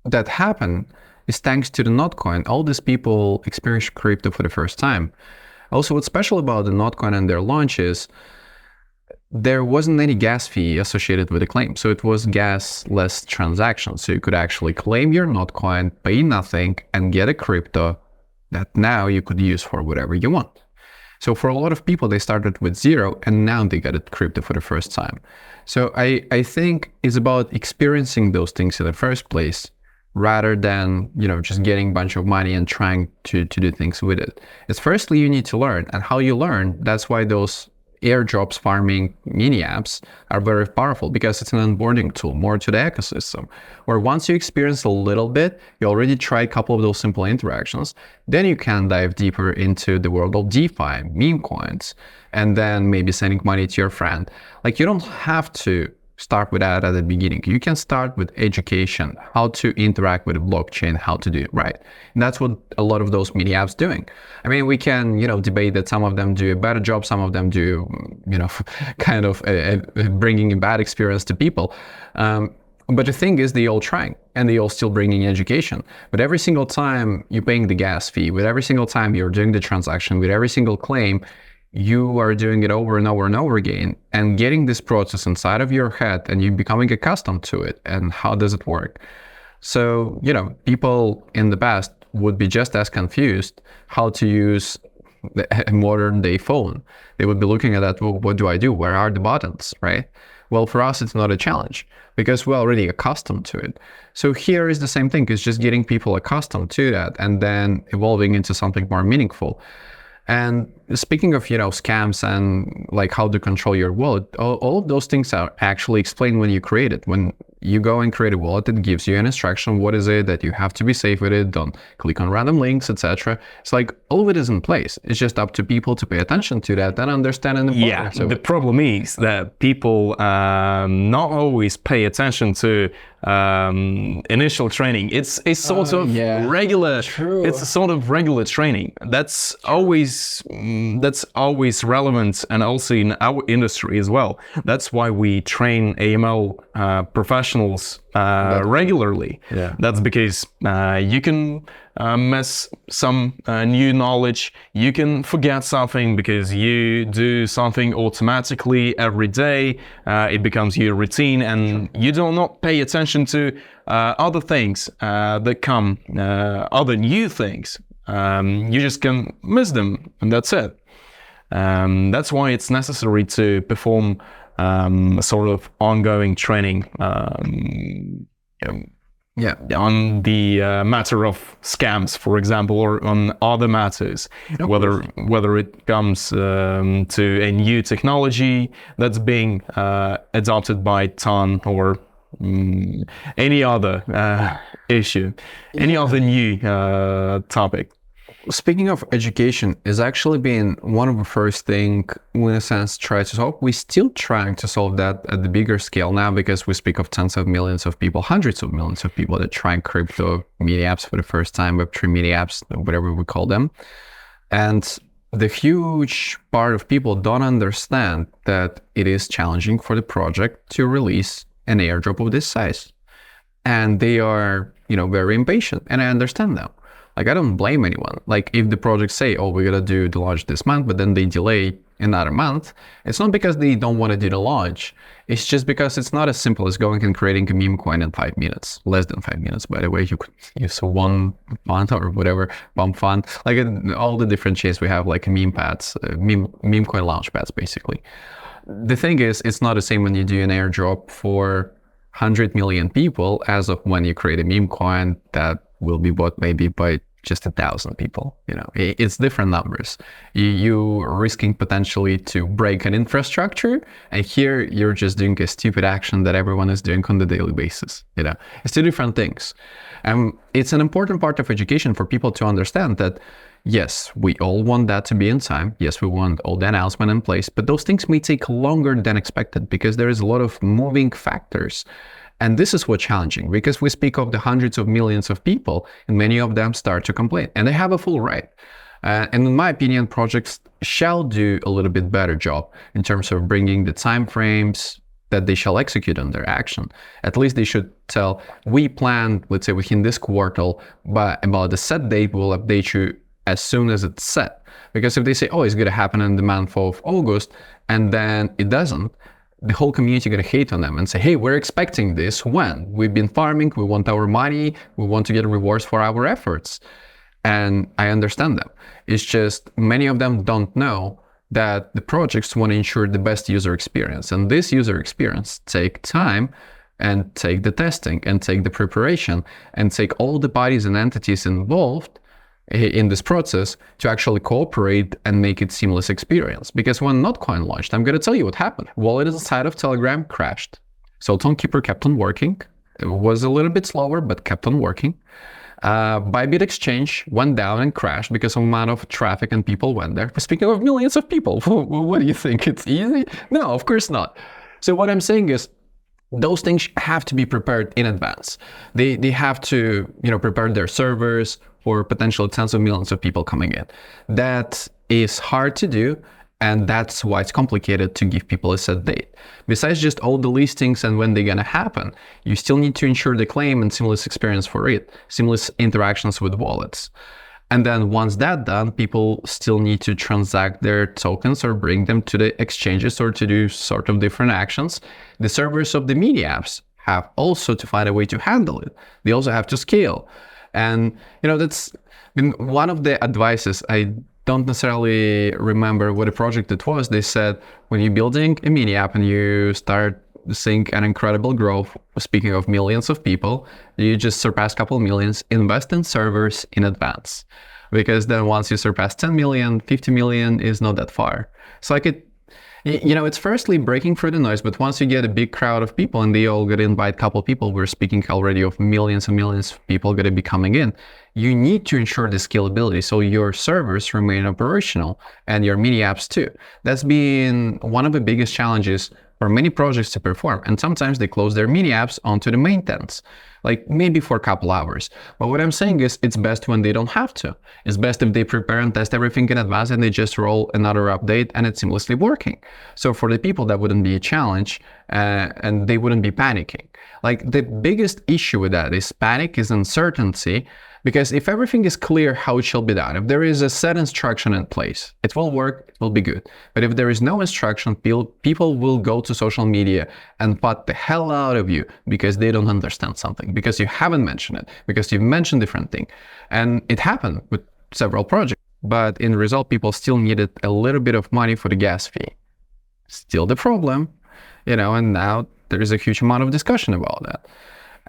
that happened is thanks to the Notcoin, all these people experienced crypto for the first time. Also, what's special about the Notcoin and their launch is there wasn't any gas fee associated with the claim. So it was gas-less transaction. So you could actually claim your Notcoin, pay nothing, and get a crypto that now you could use for whatever you want. So for a lot of people, they started with zero, and now they got a crypto for the first time. So I think it's about experiencing those things in the first place, rather than, you know, just getting a bunch of money and trying to do things with it. It's firstly, you need to learn. And how you learn, that's why those airdrops farming mini apps are very powerful, because it's an onboarding tool more to the ecosystem, where once you experience a little bit, you already try a couple of those simple interactions, then you can dive deeper into the world of DeFi, meme coins, and then maybe sending money to your friend. Like, you don't have to start with that at the beginning. You can start with education, how to interact with the blockchain, how to do it right. And that's what a lot of those mini apps doing. I mean, we can, you know, debate that some of them do a better job, some of them do, you know, kind of bringing a bad experience to people. But the thing is, they all trying, and they all still bringing education. But every single time you're paying the gas fee, with every single time you're doing the transaction, with every single claim, you are doing it over and over and over again, and getting this process inside of your head, and you becoming accustomed to it. And how does it work? So, you know, people in the past would be just as confused how to use a modern day phone. They would be looking at that, well, what do I do? Where are the buttons, right? Well, for us, it's not a challenge because we're already accustomed to it. So here is the same thing. It's just getting people accustomed to that and then evolving into something more meaningful. And speaking of, scams and like how to control your wallet, all of those things are actually explained when you create it. When you go and create a wallet, it gives you an instruction. What is it that you have to be safe with it? Don't click on random links, etc. It's like all of it is in place. It's just up to people to pay attention to that and understand the importance of the it. problem is that people not always pay attention to initial training. It's a sort of regular. True. It's a sort of regular training. That's always relevant, and also in our industry as well. That's why we train AML professionals regularly. Yeah. That's because you can miss some new knowledge. You can forget something because you do something automatically every day. It becomes your routine, and you do not pay attention to other things that come, other new things. You just can miss them, and that's it. That's why it's necessary to perform a sort of ongoing training on the matter of scams, for example, or on other matters, whether it comes to a new technology that's being adopted by ton or any other issue, any other new topic. Speaking of education, is actually been one of the first thing we in a sense try to solve. We're still trying to solve that at the bigger scale now because we speak of tens of millions of people, hundreds of millions of people that try crypto media apps for the first time, Web3 media apps, whatever we call them. And the huge part of people don't understand that it is challenging for the project to release an airdrop of this size. And they are, very impatient, and I understand them. Like, I don't blame anyone. Like, if the projects say, oh, we're gonna do the launch this month, but then they delay another month, it's not because they don't want to do the launch. It's just because it's not as simple as going and creating a meme coin in 5 minutes. Less than 5 minutes, by the way. You could use one font or whatever, bump font. Like, all the different chains we have, like meme pads, meme coin launch pads, basically. The thing is, it's not the same when you do an airdrop for 100 million people as of when you create a meme coin that will be bought maybe by just 1,000 people. It's different numbers. You're risking potentially to break an infrastructure, and here you're just doing a stupid action that everyone is doing on the daily basis. It's two different things. It's an important part of education for people to understand that yes, we all want that to be in time. Yes, we want all the announcement in place, but those things may take longer than expected because there is a lot of moving factors. And this is what's challenging because we speak of the hundreds of millions of people and many of them start to complain, and they have a full right. And in my opinion, projects shall do a little bit better job in terms of bringing the timeframes that they shall execute on their action. At least they should tell, we plan, let's say within this quarter, but about the set date, we'll update you as soon as it's set. Because if they say, oh, it's going to happen in the month of August, and then it doesn't, the whole community going to hate on them and say, hey, we're expecting this when? We've been farming, we want our money, we want to get rewards for our efforts. And I understand them. It's just many of them don't know that the projects want to ensure the best user experience. And this user experience take time and take the testing and take the preparation and take all the bodies and entities involved in this process to actually cooperate and make it seamless experience. Because when Notcoin launched, I'm going to tell you what happened. Wallet inside of Telegram crashed. So Tonekeeper kept on working. It was a little bit slower, but kept on working. Bybit Exchange went down and crashed because of the amount of traffic and people went there. Speaking of millions of people, what do you think? It's easy? No, of course not. So what I'm saying is, those things have to be prepared in advance. They have to, prepare their servers for potential tens of millions of people coming in. That is hard to do, and that's why it's complicated to give people a set date. Besides just all the listings and when they're gonna happen, you still need to ensure the claim and seamless experience for it, seamless interactions with wallets. And then once that's done, people still need to transact their tokens or bring them to the exchanges or to do sort of different actions. The servers of the media apps have also to find a way to handle it. They also have to scale. And, that's been one of the advices I don't necessarily remember what a project it was. They said when you're building a mini app and you start seeing an incredible growth, speaking of millions of people, you just surpass a couple millions, invest in servers in advance. Because then once you surpass 10 million, 50 million is not that far. So like it's firstly breaking through the noise, but once you get a big crowd of people and they all get to invite a couple of people, we're speaking already of millions and millions of people going to be coming in. You need to ensure the scalability so your servers remain operational and your mini apps too. That's been one of the biggest challenges for many projects to perform. And sometimes they close their mini apps onto the maintenance, like maybe for a couple hours. But what I'm saying is it's best when they don't have to. It's best if they prepare and test everything in advance and they just roll another update and it's seamlessly working. So for the people, that wouldn't be a challenge and they wouldn't be panicking. Like the biggest issue with that is panic is uncertainty. Because if everything is clear how it shall be done, if there is a set instruction in place, it will work, it will be good. But if there is no instruction, people will go to social media and pot the hell out of you because they don't understand something, because you haven't mentioned it, because you've mentioned different thing. And it happened with several projects, but in the result, people still needed a little bit of money for the gas fee. Still the problem, and now there is a huge amount of discussion about that.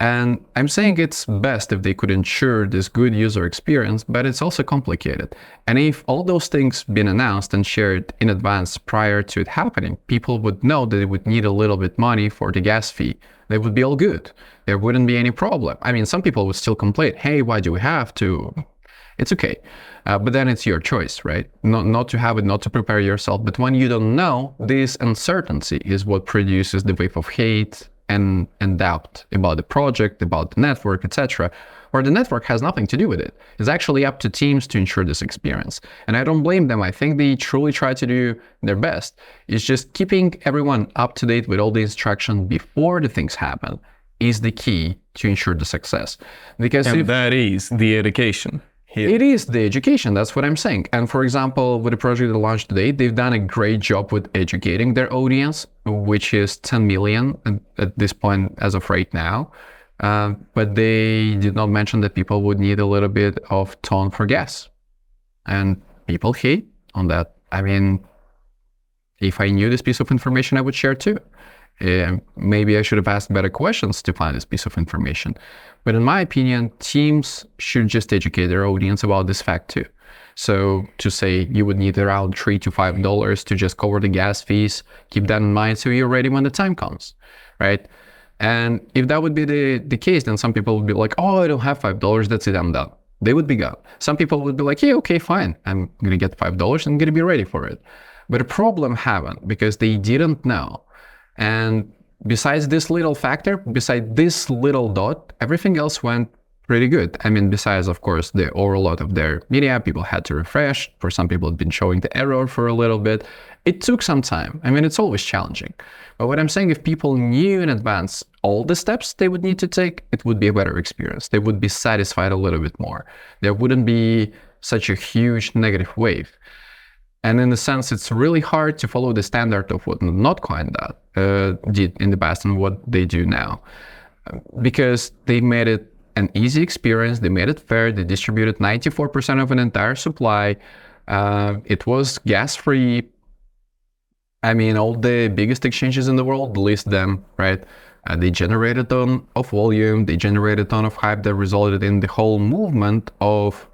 And I'm saying it's best if they could ensure this good user experience, but it's also complicated. And if all those things been announced and shared in advance prior to it happening, people would know that they would need a little bit money for the gas fee. They would be all good. There wouldn't be any problem. I mean, some people would still complain, hey, why do we have to? It's okay. But then it's your choice, right? Not to have it, not to prepare yourself. But when you don't know, this uncertainty is what produces the wave of hate and doubt about the project, about the network, etc., where the network has nothing to do with it. It's actually up to teams to ensure this experience. And I don't blame them. I think they truly try to do their best. It's just keeping everyone up to date with all the instructions before the things happen is the key to ensure the success. Because that is the education. Here. It is the education, that's what I'm saying. And for example, with the project that launched today, they've done a great job with educating their audience, which is 10 million at this point as of right now. But they did not mention that people would need a little bit of tone for gas. And people hate on that. I mean, if I knew this piece of information, I would share too. Maybe I should have asked better questions to find this piece of information. But in my opinion, teams should just educate their audience about this fact too. So to say you would need around $3 to $5 to just cover the gas fees, keep that in mind so you're ready when the time comes, right? And if that would be the case, then some people would be like, oh, I don't have $5, that's it, I'm done. They would be gone. Some people would be like, yeah, okay, fine. I'm going to get $5 and I'm going to be ready for it. But a problem happened because they didn't know. And besides this little factor, beside this little dot, everything else went pretty good. I mean, besides, of course, the overload of their media, people had to refresh. For some people, it's been showing the error for a little bit. It took some time. I mean, it's always challenging. But what I'm saying, if people knew in advance all the steps they would need to take, it would be a better experience. They would be satisfied a little bit more. There wouldn't be such a huge negative wave. And in a sense, it's really hard to follow the standard of what Notcoin did in the past and what they do now. Because they made it an easy experience, they made it fair, they distributed 94% of an entire supply. It was gas-free. I mean, all the biggest exchanges in the world list them, right? They generated a ton of volume, they generated a ton of hype that resulted in the whole movement of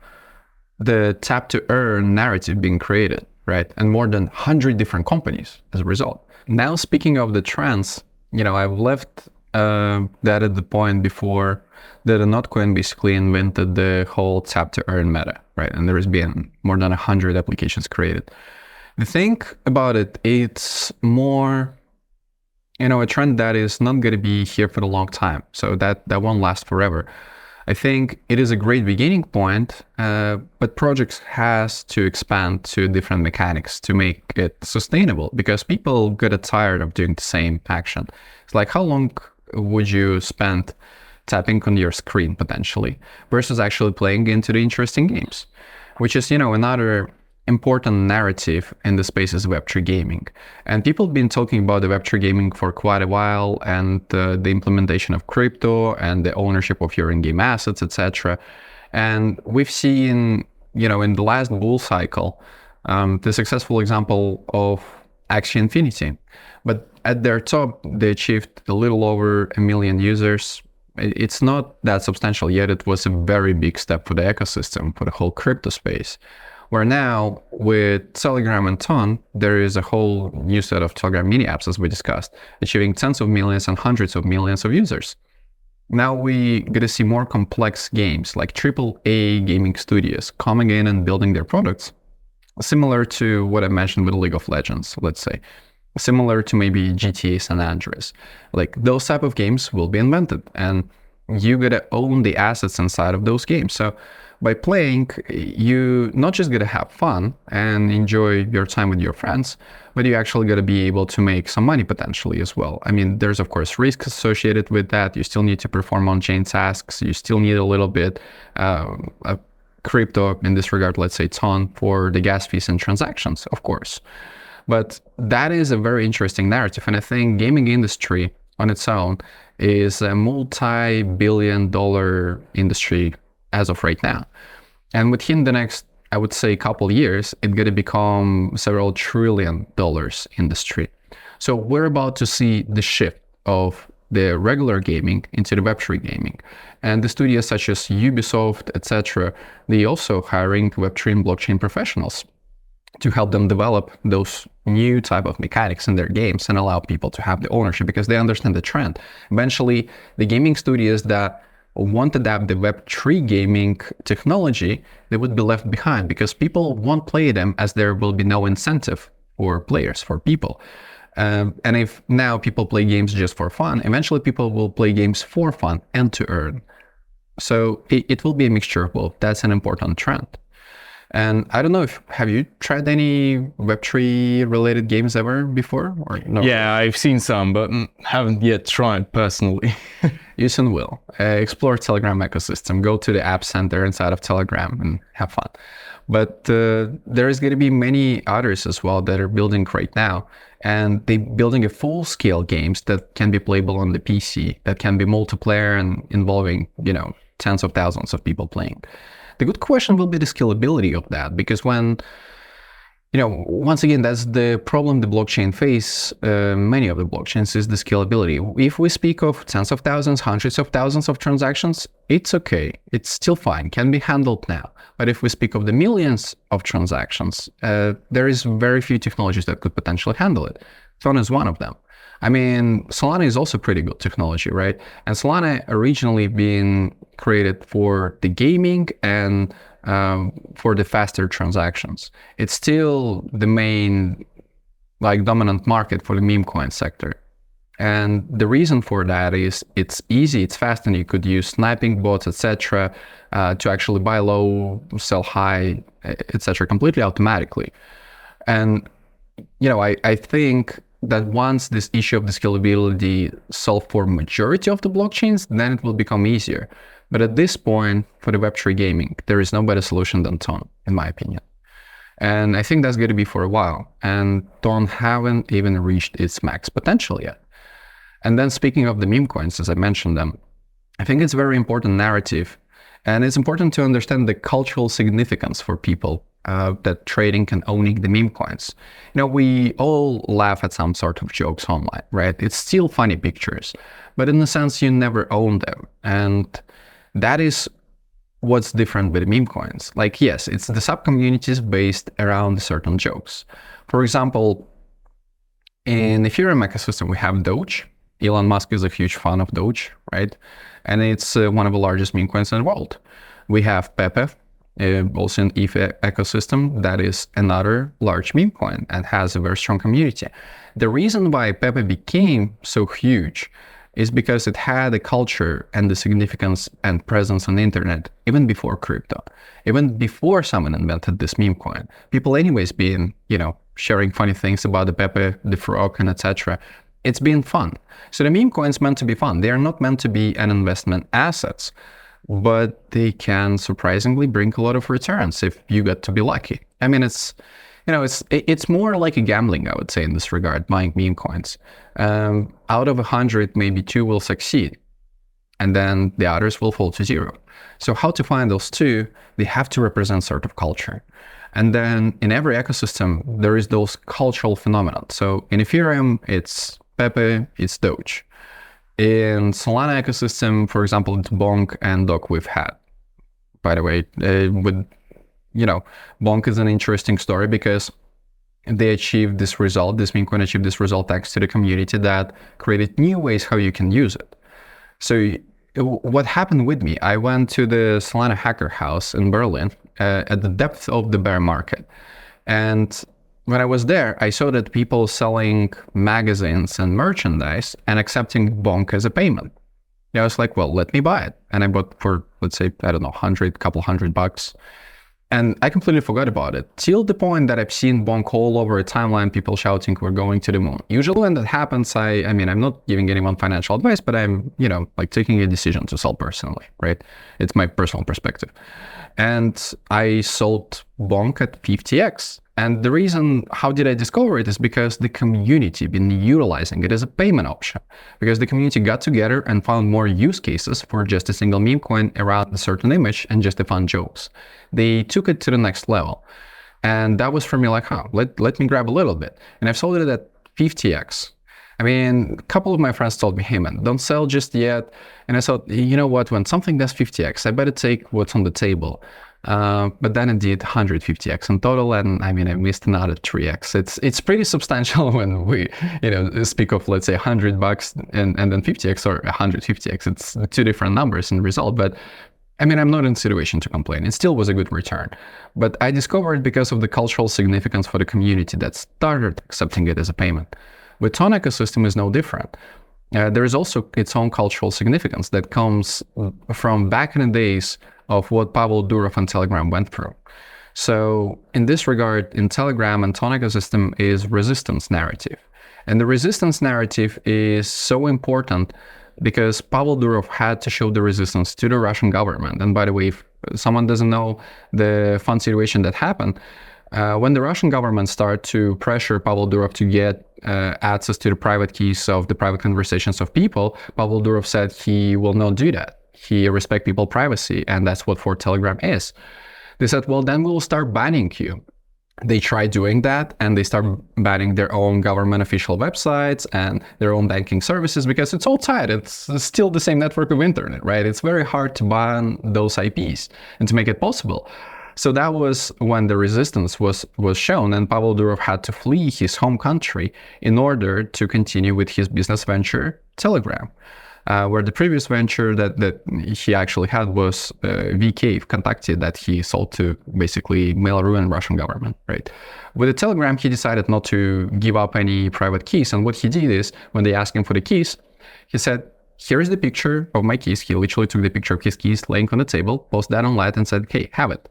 the tap-to-earn narrative being created. Right, and more than 100 different companies as a result. Now, speaking of the trends, I've left that at the point before that a Notcoin basically invented the whole tap to earn meta, right? And there has been more than 100 applications created. The thing about it, it's more, a trend that is not going to be here for a long time. So that won't last forever. I think it is a great beginning point, but projects has to expand to different mechanics to make it sustainable because people get tired of doing the same action. It's like, how long would you spend tapping on your screen potentially versus actually playing into the interesting games, which is, another important narrative in the space is Web3 gaming. And people have been talking about the Web3 gaming for quite a while and the implementation of crypto and the ownership of your in-game assets, etc. And we've seen in the last bull cycle, the successful example of Axie Infinity. But at their top, they achieved a little over 1 million users. It's not that substantial yet. It was a very big step for the ecosystem, for the whole crypto space. Where now, with Telegram and Ton, there is a whole new set of Telegram mini apps, as we discussed, achieving tens of millions and hundreds of millions of users. Now we get to see more complex games, like AAA gaming studios coming in and building their products, similar to what I mentioned with League of Legends, let's say. Similar to maybe GTA San Andreas. Like those type of games will be invented, and you gotta own the assets inside of those games. So by playing, you not just gotta have fun and enjoy your time with your friends, but you actually gotta be able to make some money potentially as well. I mean, there's of course risks associated with that. You still need to perform on-chain tasks. You still need a little bit of crypto in this regard, let's say Ton, for the gas fees and transactions, of course. But that is a very interesting narrative. And I think gaming industry on its own is a multi-billion-dollar industry as of right now. And within the next, I would say, couple years, it's going to become several $1 trillion industry. So we're about to see the shift of the regular gaming into the Web3 gaming. And the studios such as Ubisoft, etc., they also hiring Web3 and blockchain professionals to help them develop those new type of mechanics in their games and allow people to have the ownership because they understand the trend. Eventually, the gaming studios that want to adapt the Web3 gaming technology, they would be left behind because people won't play them as there will be no incentive for players, for people. And if now people play games just for fun, eventually people will play games for fun and to earn. So it will be a mixture of both. That's an important trend. And I don't know have you tried any Web3 related games ever before or no? Yeah, I've seen some, but haven't yet tried personally. You soon will. Explore Telegram ecosystem. Go to the app center inside of Telegram and have fun. But there is going to be many others as well that are building right now. And they're building a full-scale games that can be playable on the PC, that can be multiplayer and involving, tens of thousands of people playing. The good question will be the scalability of that, because when, once again, that's the problem the blockchain face, many of the blockchains, is the scalability. If we speak of tens of thousands, hundreds of thousands of transactions, it's okay. It's still fine, can be handled now. But if we speak of the millions of transactions, there is very few technologies that could potentially handle it. Tron is one of them. I mean, Solana is also pretty good technology, right? And Solana originally been created for the gaming and for the faster transactions. It's still the main, dominant market for the meme coin sector. And the reason for that is it's easy, it's fast, and you could use sniping bots, etc., to actually buy low, sell high, etc., completely automatically. And I think that once this issue of the scalability solved for majority of the blockchains, then it will become easier. But at this point, for the Web3 gaming, there is no better solution than Ton, in my opinion. And I think that's going to be for a while. And Ton haven't even reached its max potential yet. And then speaking of the meme coins, as I mentioned them, I think it's a very important narrative. And it's important to understand the cultural significance for people that trading and owning the meme coins. We all laugh at some sort of jokes online, right? It's still funny pictures, but in a sense, you never own them. And that is what's different with meme coins. Yes, it's the sub-communities based around certain jokes. For example, in Ethereum ecosystem, we have Doge. Elon Musk is a huge fan of Doge, right? And it's one of the largest meme coins in the world. We have Pepe, also in ETH ecosystem, that is another large meme coin and has a very strong community. The reason why Pepe became so huge is because it had a culture and the significance and presence on the internet even before crypto, even before someone invented this meme coin. People anyways been, sharing funny things about the Pepe, the frog, and etc. It's been fun. So the meme coins meant to be fun. They are not meant to be an investment assets, but they can surprisingly bring a lot of returns if you get to be lucky. I mean, it's more like a gambling, I would say, in this regard, buying meme coins. Out of 100, maybe 2 will succeed. and then the others will fall to zero. So how to find those two? They have to represent sort of culture. And then in every ecosystem, there is those cultural phenomena. So in Ethereum, it's Pepe, it's Doge. In Solana ecosystem, for example, it's Bonk and Doc we've had. By the way, Bonk is an interesting story because they achieved this result, this meme coin achieved this result thanks to the community that created new ways how you can use it. So what happened with me, I went to the Solana hacker house in Berlin at the depth of the bear market. And when I was there, I saw that people selling magazines and merchandise and accepting Bonk as a payment. I was like, well, let me buy it. And I bought for, let's say, I don't know, couple $100. And I completely forgot about it till the point that I've seen Bonk all over a timeline, people shouting, we're going to the moon. Usually when that happens, I mean, I'm not giving anyone financial advice, but I'm, taking a decision to sell personally, right? It's my personal perspective. And I sold Bonk at 50x. And the reason, how did I discover it, is because the community been utilizing it as a payment option. Because the community got together and found more use cases for just a single meme coin around a certain image and just the fun jokes. They took it to the next level. And that was for me like, let me grab a little bit. And I've sold it at 50x. I mean, a couple of my friends told me, hey man, don't sell just yet. And I thought, you know what, when something does 50x, I better take what's on the table. But then it did 150x in total, and I mean, I missed another 3x. It's pretty substantial when we, speak of, let's say, $100 and then 50x or 150x. It's two different numbers in result, but I mean, I'm not in a situation to complain. It still was a good return. But I discovered because of the cultural significance for the community that started accepting it as a payment. With Ton ecosystem is no different. There is also its own cultural significance that comes from back in the days of what Pavel Durov and Telegram went through. So in this regard, in Telegram and Ton ecosystem is resistance narrative. And the resistance narrative is so important because Pavel Durov had to show the resistance to the Russian government. And by the way, if someone doesn't know the fun situation that happened, when the Russian government started to pressure Pavel Durov to get access to the private keys of the private conversations of people, Pavel Durov said he will not do that. He respects people's privacy, and that's what for Telegram is. They said, well, then we'll start banning you. They tried doing that, and they start banning their own government official websites and their own banking services because it's all tied. It's still the same network of internet, right? It's very hard to ban those IPs and to make it possible. So that was when the resistance was shown, and Pavel Durov had to flee his home country in order to continue with his business venture, Telegram. Where the previous venture that he actually had was VK, Vkontakte, that he sold to basically Mail.ru and Russian government, right? With the Telegram, he decided not to give up any private keys. And what he did is, when they asked him for the keys, he said, here is the picture of my keys. He literally took the picture of his keys laying on the table, posted that online and said, hey, have it.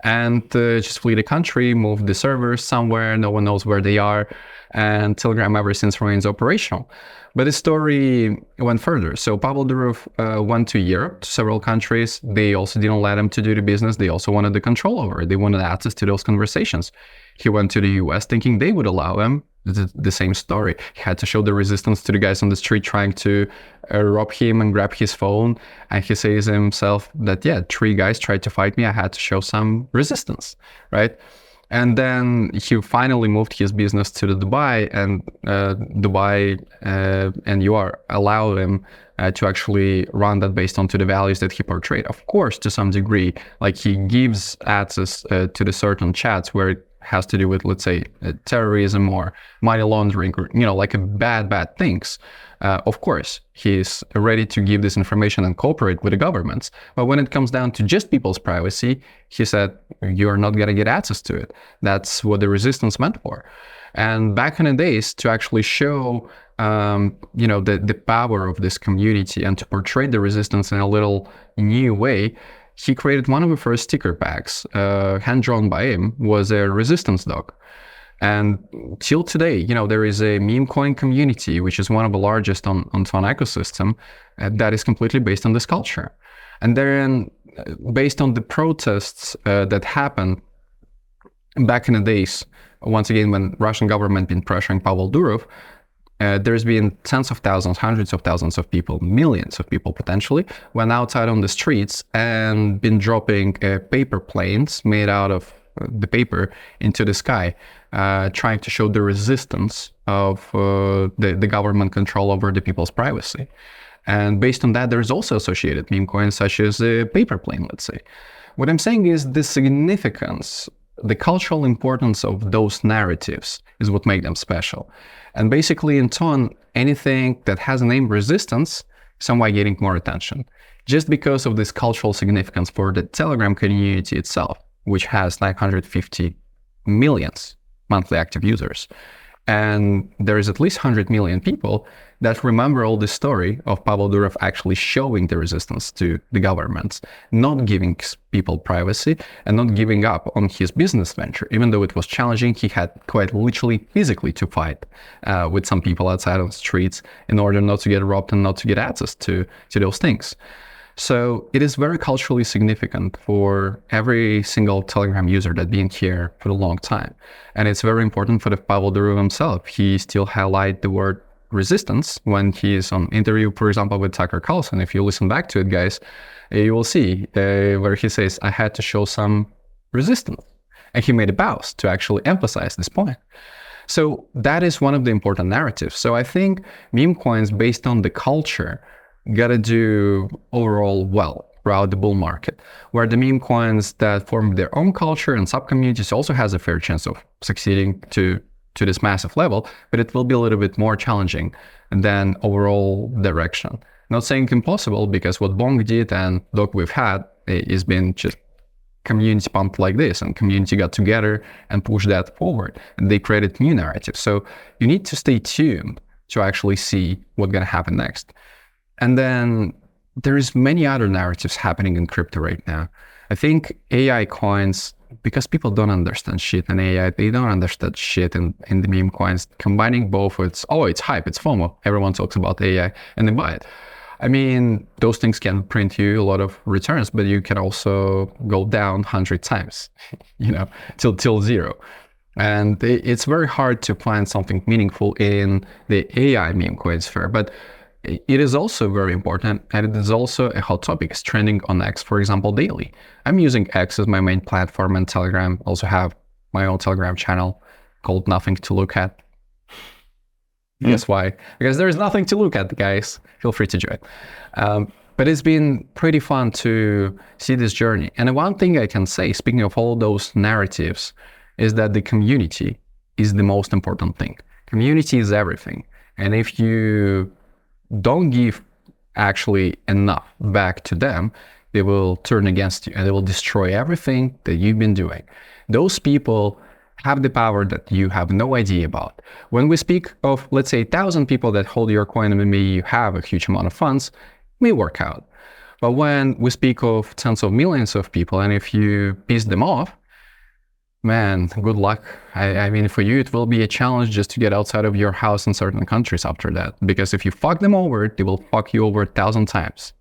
And just flee the country, move the servers somewhere, no one knows where they are. And Telegram ever since remains operational. But the story went further. So Pavel Durov went to Europe, to several countries. They also didn't let him to do the business. They also wanted the control over it. They wanted access to those conversations. He went to the US thinking they would allow him. The same story. He had to show the resistance to the guys on the street trying to rob him and grab his phone. And he says himself that, yeah, 3 guys tried to fight me. I had to show some resistance, right? And then he finally moved his business to the Dubai, and and you are allowed him to actually run that based on to the values that he portrayed. Of course, to some degree, like he gives access to the certain chats where it has to do with, let's say, terrorism or money laundering, or, like a bad things. Of course, he's ready to give this information and cooperate with the governments. But when it comes down to just people's privacy, he said, you're not going to get access to it. That's what the resistance meant for. And back in the days, to actually show, the power of this community and to portray the resistance in a little new way, he created one of the first sticker packs, hand-drawn by him, was a resistance dog. And till today, there is a meme coin community, which is one of the largest on Ton ecosystem, that is completely based on this culture. And then, based on the protests that happened back in the days, once again, when Russian government been pressuring Pavel Durov, there's been tens of thousands, hundreds of thousands of people, millions of people potentially, went outside on the streets and been dropping paper planes made out of the paper into the sky, trying to show the resistance of the government control over the people's privacy. And based on that, there's also associated meme coins such as a paper plane, let's say. What I'm saying is the significance, the cultural importance of those narratives is what makes them special. And basically, in turn, anything that has a name resistance, somewhat getting more attention, just because of this cultural significance for the Telegram community itself, which has 950 million monthly active users. And there is at least 100 million people that remember all this story of Pavel Durov actually showing the resistance to the governments, not giving people privacy and not giving up on his business venture. Even though it was challenging, he had quite literally physically to fight with some people outside on the streets in order not to get robbed and not to get access to those things. So it is very culturally significant for every single Telegram user that's been here for a long time. And it's very important for the Pavel Durov himself. He still highlights the word resistance when he is on interview, for example, with Tucker Carlson. If you listen back to it, guys, you will see where he says, I had to show some resistance. And he made a bows to actually emphasize this point. So that is one of the important narratives. So I think meme coins based on the culture got to do overall well throughout the bull market, where the meme coins that form their own culture and sub-communities also has a fair chance of succeeding to this massive level, but it will be a little bit more challenging than overall direction. Not saying impossible, because what Bong did and look we've had is been just community pumped like this, and community got together and pushed that forward, and they created new narratives. So you need to stay tuned to actually see what's going to happen next. And then there is many other narratives happening in crypto right now. I think AI coins, because people don't understand shit in AI, they don't understand shit in the meme coins. Combining both, it's hype, it's FOMO. Everyone talks about AI and they buy it. I mean, those things can print you a lot of returns, but you can also go down 100 times, till zero. And it's very hard to find something meaningful in the AI meme coin sphere. But it is also very important, and it is also a hot topic. It's trending on X, for example, daily. I'm using X as my main platform, and Telegram. Also have my own Telegram channel called Nothing to Look At. Guess why? Because there's nothing to look at, guys. Feel free to join. But it's been pretty fun to see this journey. And one thing I can say, speaking of all those narratives, is that the community is the most important thing. Community is everything. And if you don't give actually enough back to them, they will turn against you and they will destroy everything that you've been doing. Those people have the power that you have no idea about. When we speak of, let's say, 1,000 people that hold your coin and maybe you have a huge amount of funds, it may work out. But when we speak of tens of millions of people, and if you piss them off, man, good luck. I mean, for you, it will be a challenge just to get outside of your house in certain countries after that. Because if you fuck them over, they will fuck you over 1,000 times.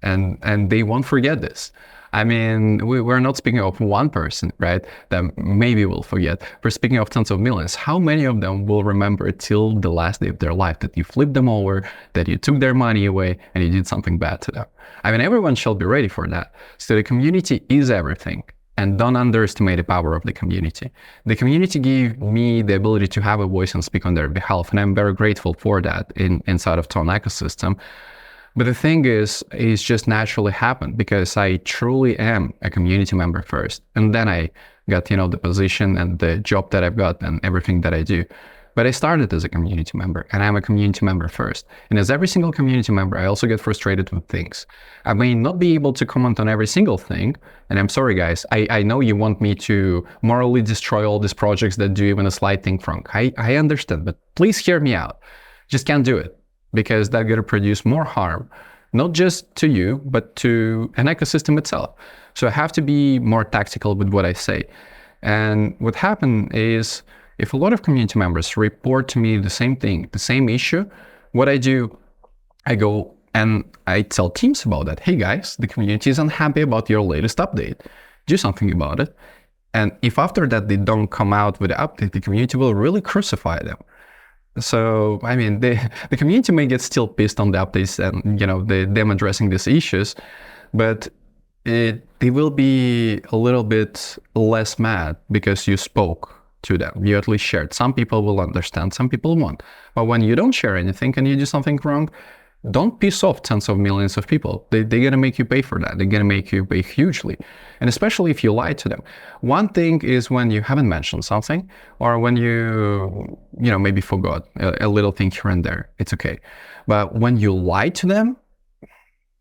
And they won't forget this. I mean, we're not speaking of one person, right, that maybe will forget. We're speaking of tens of millions. How many of them will remember till the last day of their life that you flipped them over, that you took their money away, and you did something bad to them? I mean, everyone shall be ready for that. So the community is everything. And don't underestimate the power of the community. The community gave me the ability to have a voice and speak on their behalf, and I'm very grateful for that inside of Tone ecosystem. But the thing is, it's just naturally happened because I truly am a community member first. And then I got, the position and the job that I've got and everything that I do. But I started as a community member, and I'm a community member first. And as every single community member, I also get frustrated with things. I may not be able to comment on every single thing. And I'm sorry, guys. I know you want me to morally destroy all these projects that do even a slight thing wrong. I understand, but please hear me out. Just can't do it, because that's going to produce more harm, not just to you, but to an ecosystem itself. So I have to be more tactical with what I say. And what happened is, if a lot of community members report to me the same thing, the same issue, what I do, I go and I tell teams about that. Hey guys, the community is unhappy about your latest update. Do something about it. And if after that they don't come out with the update, the community will really crucify them. So, I mean, the community may get still pissed on the updates and, them addressing these issues, but they will be a little bit less mad because you spoke to them. You at least shared. Some people will understand, some people won't. But when you don't share anything and you do something wrong, don't piss off tens of millions of people. They're going to make you pay for that. They're going to make you pay hugely. And especially if you lie to them. One thing is when you haven't mentioned something, or when you maybe forgot a little thing here and there. It's okay. But when you lie to them,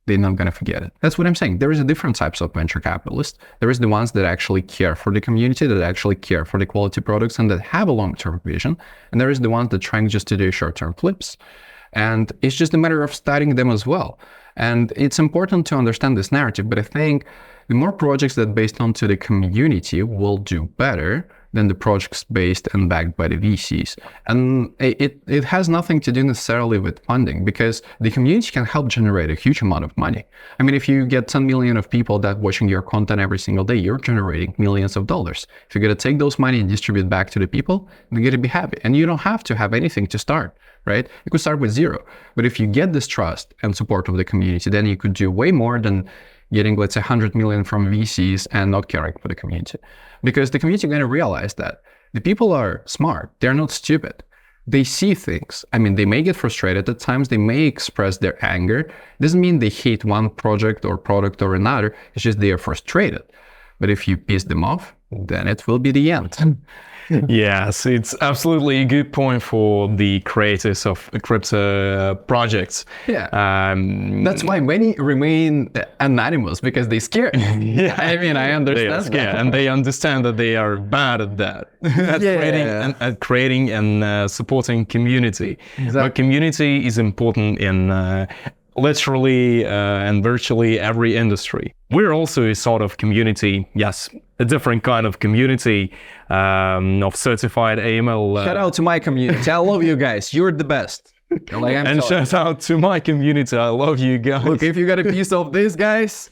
they're not going to forget it. That's what I'm saying. There is a different types of venture capitalists. There is the ones that actually care for the community, that actually care for the quality products, and that have a long-term vision. And there is the ones that trying just to do short-term flips. And it's just a matter of studying them as well. And it's important to understand this narrative, but I think the more projects that based onto the community will do better than the projects based and backed by the VCs. And it has nothing to do necessarily with funding, because the community can help generate a huge amount of money. I mean, if you get 10 million of people that watching your content every single day, you're generating millions of dollars. If you're going to take those money and distribute back to the people, they're going to be happy. And you don't have to have anything to start, right? You could start with zero. But if you get this trust and support of the community, then you could do way more than getting, let's say, 100 million from VCs and not caring for the community. Because the community is going to realize that the people are smart. They're not stupid. They see things. I mean, they may get frustrated at times. They may express their anger. Doesn't mean they hate one project or product or another. It's just they are frustrated. But if you piss them off, then it will be the end. Yes, it's absolutely a good point for the creators of crypto projects. Yeah, that's why many remain anonymous, because they're scared. Yeah, I mean, I understand. They are scared, and they understand that they are bad at that, at creating and supporting community. Exactly. But community is important in literally and virtually every industry. We're also a sort of community, yes, a different kind of community of certified AML. Shout out to my community. I love you guys. You're the best. And shout out to my community. I love you guys. Look, if you got a piece of this, guys,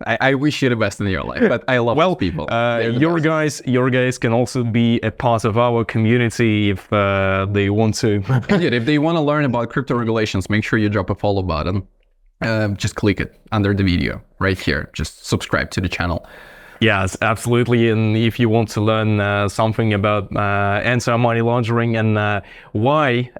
I wish you the best in your life, but I love people. Your guys can also be a part of our community if they want to. Indeed, if they want to learn about crypto regulations, make sure you drop a follow button. Just click it under the video right here. Just subscribe to the channel. Yes, absolutely. And if you want to learn something about anti-money laundering and why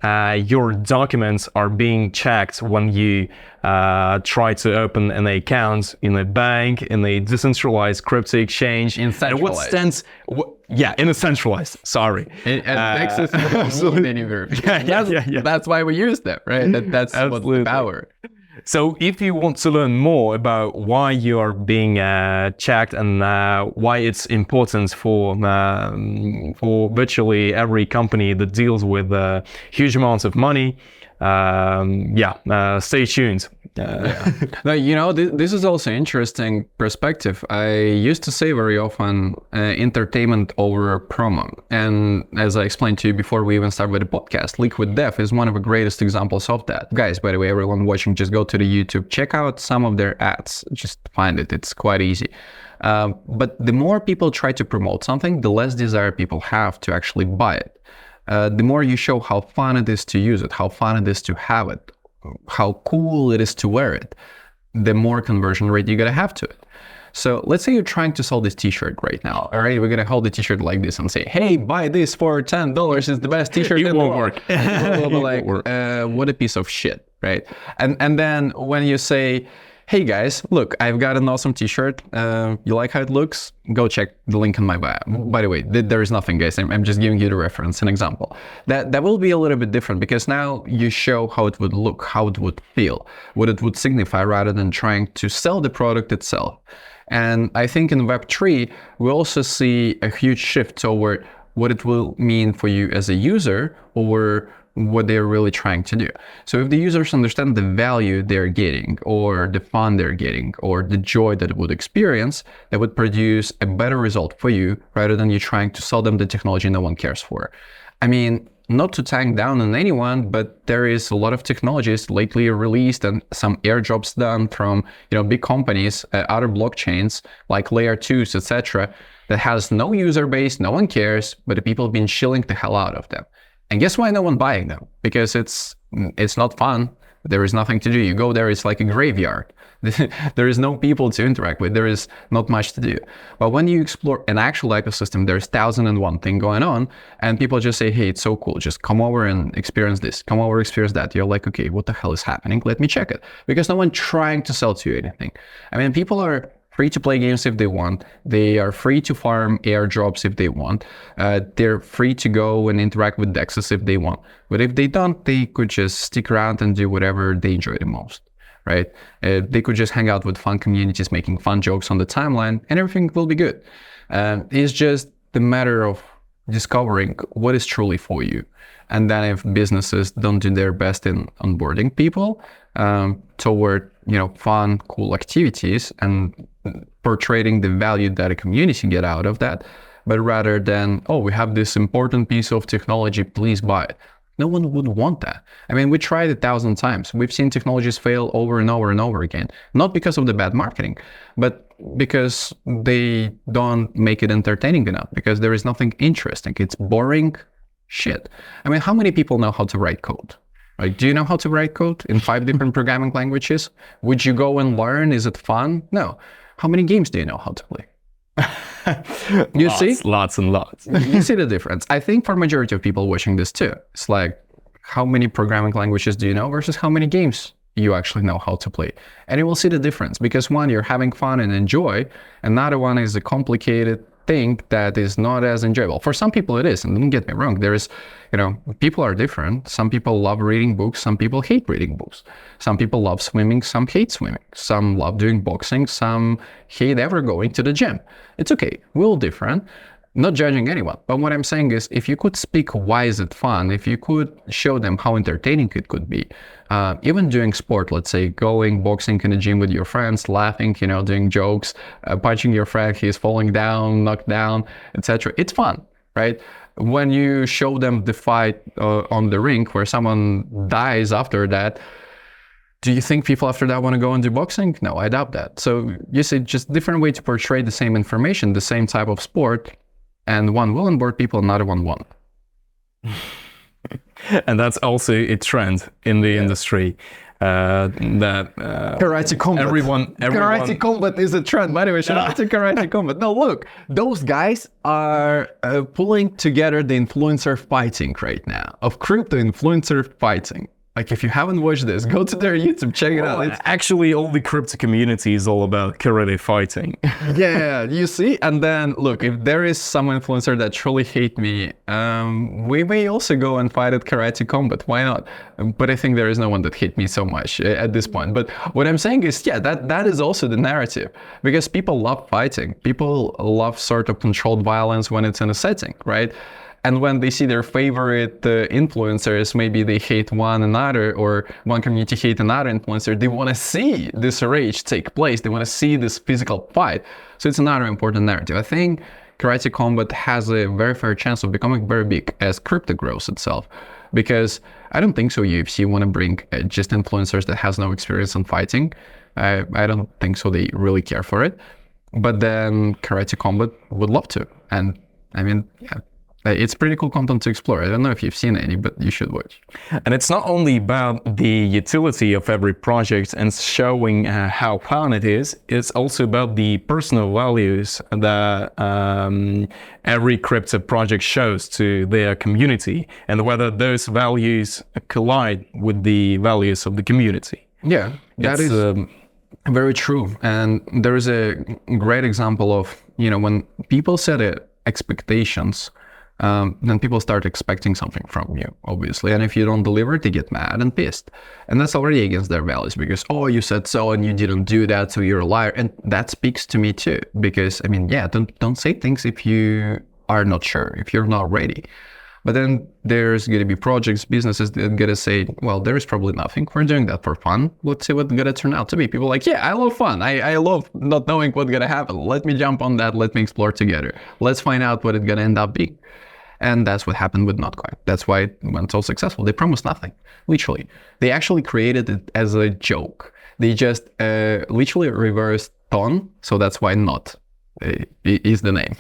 your documents are being checked when you try to open an account in a bank, in a decentralized crypto exchange. In centralized. In a centralized, sorry. Absolutely. That's why we use them, right? That's what's the power. So if you want to learn more about why you are being checked and why it's important for virtually every company that deals with huge amounts of money, stay tuned. Now, this is also interesting perspective. I used to say very often entertainment over promo. And as I explained to you before we even start with the podcast, Liquid Death is one of the greatest examples of that. Guys, by the way, everyone watching, just go to the YouTube, check out some of their ads. Just find it. It's quite easy. But the more people try to promote something, the less desire people have to actually buy it. The more you show how fun it is to use it, how fun it is to have it, how cool it is to wear it, the more conversion rate you're going to have to it. So let's say you're trying to sell this t-shirt right now. All right, we're going to hold the t-shirt like this and say, hey, buy this for $10. It's the best t-shirt in the world. Work. We'll be like, what a piece of shit, right? And then when you say, hey guys, look, I've got an awesome t-shirt. You like how it looks? Go check the link in my bio. By the way, there is nothing, guys. I'm just giving you the reference, an example. That will be a little bit different, because now you show how it would look, how it would feel, what it would signify, rather than trying to sell the product itself. And I think in Web3, we also see a huge shift toward what it will mean for you as a user, or what they're really trying to do. So if the users understand the value they're getting, or the fun they're getting, or the joy that it would experience, that would produce a better result for you, rather than you trying to sell them the technology no one cares for. I mean, not to tank down on anyone, but there is a lot of technologies lately released and some airdrops done from big companies, other blockchains like layer 2s, etc., that has no user base, no one cares, but the people have been shilling the hell out of them. And guess why no one buying them? Because it's not fun. There is nothing to do. You go there, it's like a graveyard. There is no people to interact with. There is not much to do. But when you explore an actual ecosystem, there's 1,001 thing going on, and people just say, hey, it's so cool. Just come over and experience this. Come over, experience that. You're like, okay, what the hell is happening? Let me check it. Because no one trying to sell to you anything. I mean, people are free to play games if they want. They are free to farm airdrops if they want. They're free to go and interact with dexes if they want. But if they don't, they could just stick around and do whatever they enjoy the most, right? They could just hang out with fun communities, making fun jokes on the timeline, and everything will be good. It's just the matter of discovering what is truly for you. And then if businesses don't do their best in onboarding people toward, fun, cool activities and portraying the value that a community get out of that, but rather than, oh, we have this important piece of technology, please buy it. No one would want that. I mean, we tried 1,000 times. We've seen technologies fail over and over and over again, not because of the bad marketing, but because they don't make it entertaining enough, because there is nothing interesting. It's boring shit. I mean, how many people know how to write code? Right? Do you know how to write code in 5 different programming languages? Would you go and learn? Is it fun? No. How many games do you know how to play? You see? Lots and lots. You see the difference. I think for majority of people watching this too, it's like, how many programming languages do you know versus how many games you actually know how to play? And you will see the difference, because one, you're having fun and enjoy. Another one is a complicated thing that is not as enjoyable. For some people it is, and don't get me wrong, there is, people are different. Some people love reading books, some people hate reading books. Some people love swimming, some hate swimming. Some love doing boxing, some hate ever going to the gym. It's okay, we're all different. Not judging anyone, but what I'm saying is, if you could speak why is it fun, if you could show them how entertaining it could be, even doing sport, let's say going boxing in the gym with your friends, laughing, doing jokes, punching your friend, he's falling down, knocked down, etc. It's fun, right? When you show them the fight on the rink where someone dies after that, do you think people after that want to go and do boxing? No, I doubt that. So you see, just different way to portray the same information, the same type of sport. And one will onboard people, another one won't. And that's also a trend in the industry. Karate combat. Everyone. Karate combat is a trend. By the way, shout out to Karate combat. No, look, those guys are pulling together the influencer fighting right now, of crypto influencer fighting. Like, if you haven't watched this, go to their YouTube, check it out. It's actually all the crypto community is all about karate fighting. Yeah, you see? And then, look, if there is some influencer that truly hate me, we may also go and fight at Karate Combat. Why not? But I think there is no one that hate me so much at this point. But what I'm saying is, yeah, that is also the narrative. Because people love fighting. People love sort of controlled violence when it's in a setting, right? And when they see their favorite influencers, maybe they hate one another, or one community hate another influencer, they want to see this rage take place. They want to see this physical fight. So it's another important narrative. I think Karate Combat has a very fair chance of becoming very big as crypto grows itself. Because I don't think so UFC want to bring just influencers that has no experience in fighting. I don't think so they really care for it. But then Karate Combat would love to. And I mean, yeah. It's pretty cool content to explore. I don't know if you've seen any, but you should watch. And it's not only about the utility of every project and showing how fun it is, it's also about the personal values that every crypto project shows to their community, and whether those values collide with the values of the community. Yeah, that is very true. And there is a great example of, when people set expectations, then people start expecting something from you, obviously. And if you don't deliver, they get mad and pissed. And that's already against their values, because, oh, you said so and you didn't do that, so you're a liar. And that speaks to me too, because, I mean, yeah, don't say things if you are not sure, if you're not ready. But then there's going to be projects, businesses that are going to say, well, there is probably nothing. We're doing that for fun. Let's see what's going to turn out to be. People are like, yeah, I love fun. I love not knowing what's going to happen. Let me jump on that. Let me explore together. Let's find out what it's going to end up being. And that's what happened with Notcoin. That's why it went so successful. They promised nothing, literally. They actually created it as a joke. They just literally reversed ton, so that's why not. is the name,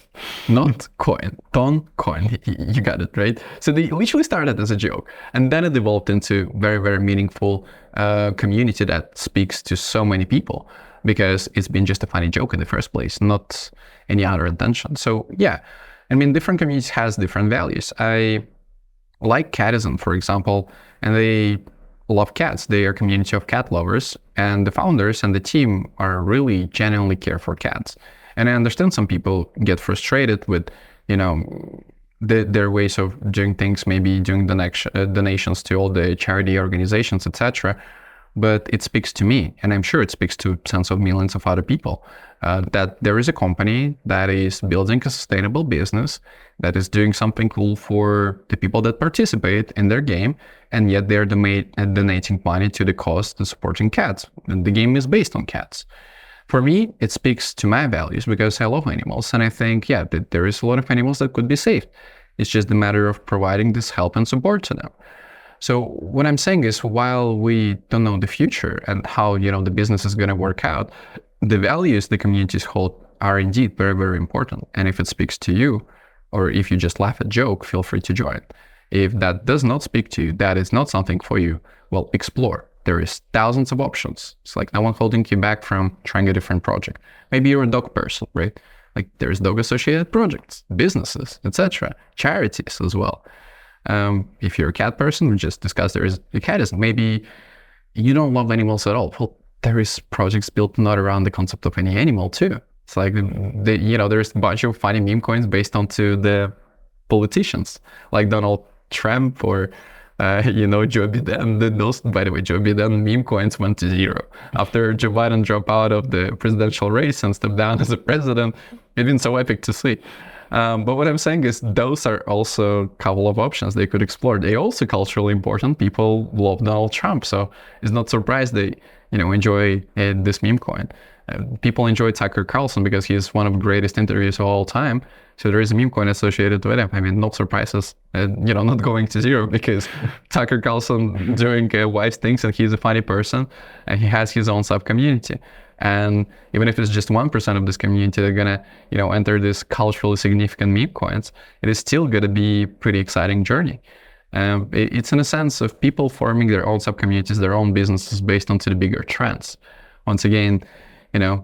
not coin, Ton Coin. You got it, right? So they literally started as a joke, and then it evolved into very, very meaningful community that speaks to so many people, because it's been just a funny joke in the first place, not any other intention. So yeah, I mean, different communities has different values. I like catism, for example, and they love cats. They are a community of cat lovers, and the founders and the team are really genuinely care for cats. And I understand some people get frustrated with, their ways of doing things, maybe doing donations to all the charity organizations, etc. But it speaks to me, and I'm sure it speaks to tens of millions of other people, that there is a company that is building a sustainable business, that is doing something cool for the people that participate in their game, and yet they're donating money to the cause to supporting cats. And the game is based on cats. For me, it speaks to my values because I love animals, and I think, that there is a lot of animals that could be saved. It's just a matter of providing this help and support to them. So what I'm saying is, while we don't know the future and how, the business is going to work out, the values the communities hold are indeed very, very important. And if it speaks to you, or if you just laugh at joke, feel free to join. If that does not speak to you, that is not something for you, well, explore. There is thousands of options. It's like no one holding you back from trying a different project. Maybe you're a dog person, right? Like there's dog associated projects, businesses, etc., charities as well. If you're a cat person, we just discussed there is a catism. Maybe you don't love animals at all. Well, there is projects built not around the concept of any animal too. It's like there's a bunch of funny meme coins based onto the politicians, like Donald Trump or Joe Biden. Those, by the way, Joe Biden meme coins went to zero after Joe Biden dropped out of the presidential race and stepped down as a president. It's been so epic to see. But what I'm saying is those are also a couple of options they could explore. They also culturally important. People love Donald Trump, so it's not surprised they enjoy this meme coin. People enjoy Tucker Carlson because he's one of the greatest interviews of all time. So there is a meme coin associated with him. I mean, no surprises, not going to zero because Tucker Carlson doing wise things, and he's a funny person, and he has his own sub-community. And even if it's just 1% of this community that are gonna, enter this culturally significant meme coins, it is still gonna be a pretty exciting journey. It's in a sense of people forming their own sub-communities, their own businesses based onto the bigger trends. Once again, there's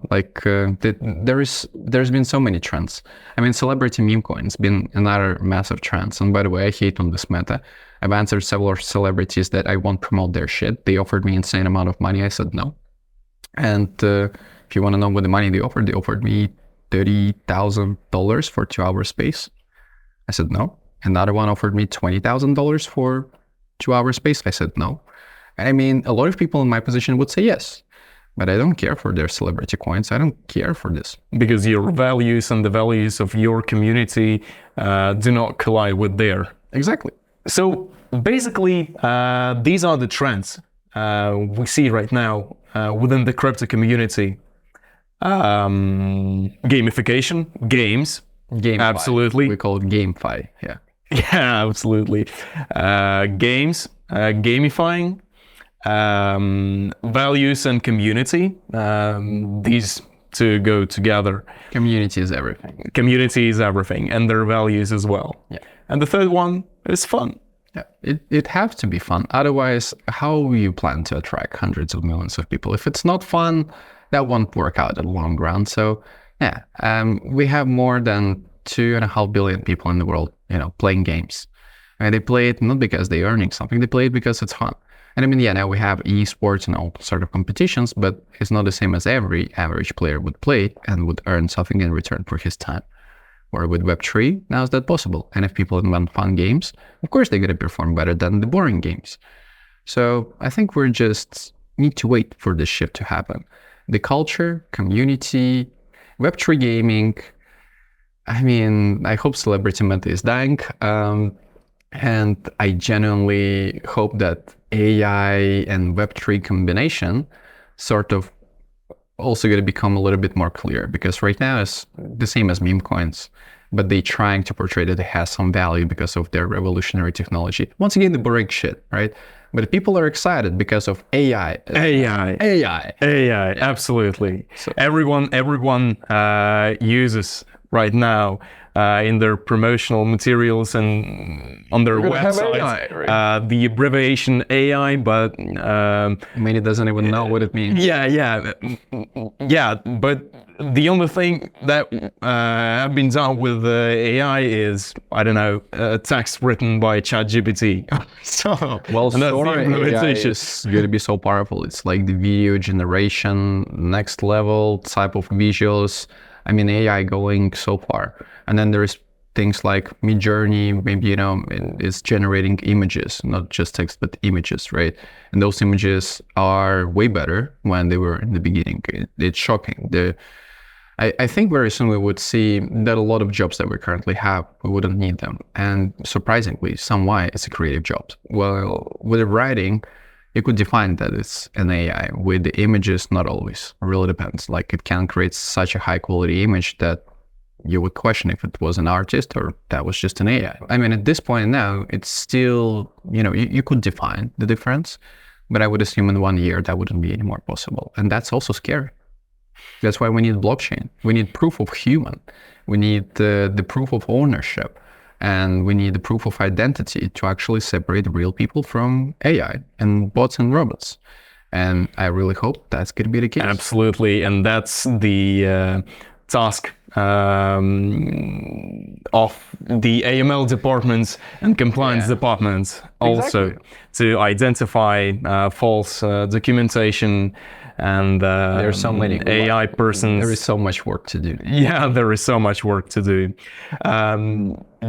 been so many trends. I mean, celebrity meme coins been another massive trend. And by the way, I hate on this meta. I've answered several celebrities that I won't promote their shit. They offered me insane amount of money. I said no. And if you want to know what the money they offered me $30,000 for 2 hour space. I said no. Another one offered me $20,000 for 2 hour space. I said no. And I mean, a lot of people in my position would say yes. But I don't care for their celebrity coins. I don't care for this. Because your values and the values of your community do not collide with their. Exactly. So basically, these are the trends we see right now within the crypto community. Gamification, games. GameFi. Absolutely. We call it GameFi, yeah. Yeah, absolutely. Games, gamifying. Values and community, these two go together. Community is everything. Community is everything, and their values as well. Yeah. And the third one is fun. Yeah, it has to be fun. Otherwise, how will you plan to attract hundreds of millions of people? If it's not fun, that won't work out in the long run. So yeah, we have more than 2.5 billion people in the world, playing games. And they play it not because they're earning something, they play it because it's fun. And I mean, now we have esports and all sort of competitions, but it's not the same as every average player would play and would earn something in return for his time. Or with Web3, now is that possible? And if people invent fun games, of course they're going to perform better than the boring games. So I think we just need to wait for this shift to happen. The culture, community, Web3 gaming, I mean, I hope celebrity meta is dying. And I genuinely hope that AI and Web3 combination sort of also going to become a little bit more clear, because right now it's the same as meme coins, but they trying to portray that it has some value because of their revolutionary technology. Once again, the boring shit, right? But people are excited because of AI. AI, absolutely. So everyone uses right now in their promotional materials and on their website AI, right? the abbreviation AI, but Many doesn't even know what it means. Yeah. But the only thing that have been done with AI is, I don't know, text written by ChatGPT. So Well, and that's the AI implementation. is going to be so powerful. It's like the video generation, next level type of visuals. I mean, AI going so far. And then there's things like Midjourney, maybe, you know, it's generating images, not just text, but images, right? And those images are way better when they were in the beginning. It's shocking. I think very soon we would see that a lot of jobs that we currently have, we wouldn't need them. And surprisingly, somewhat it's a creative job. Well, with the writing, you could define that it's an AI. With the images, not always. It really depends. Like, it can create such a high quality image that you would question if it was an artist or that was just an AI. I mean, at this point now, it's still, you know, you could define the difference, but I would assume in 1 year that wouldn't be any more possible. And that's also scary. That's why we need blockchain. We need proof of human. We need the proof of ownership. And we need the proof of identity to actually separate real people from AI and bots and robots. And I really hope that's going to be the case. Absolutely. And that's the task of the AML departments and compliance departments also, to identify false documentation and there's so many AI persons. There is so much work to do. Yeah, there is so much work to do.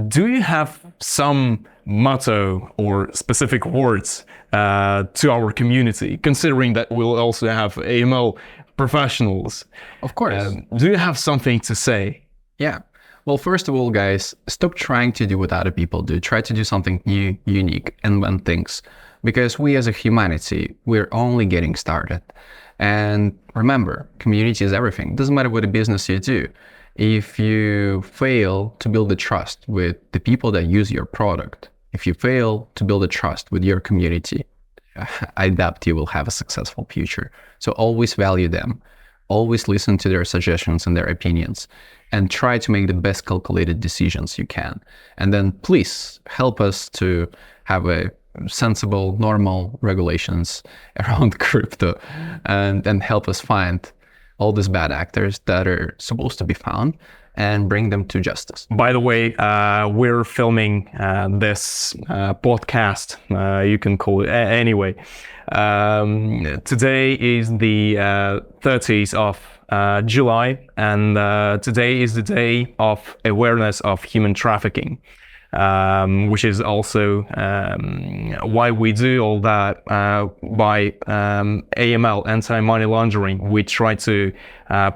Do you have some motto or specific words to our community, considering that we'll also have AML professionals? Of course. Do you have something to say? Yeah. Well, first of all, guys, stop trying to do what other people do. Try to do something new, unique, invent things. Because we as a humanity, we're only getting started. And remember, community is everything. It doesn't matter what a business you do. If you fail to build the trust with the people that use your product, if you fail to build a trust with your community, I doubt you will have a successful future. So always value them. Always listen to their suggestions and their opinions, and try to make the best calculated decisions you can. And then please help us to have a sensible, normal regulations around crypto, and help us find all these bad actors that are supposed to be found and bring them to justice. By the way, we're filming this podcast, you can call it anyway. Today is the 30th of July, and today is the day of awareness of human trafficking. Which is also why we do all that by AML, anti-money laundering. We try to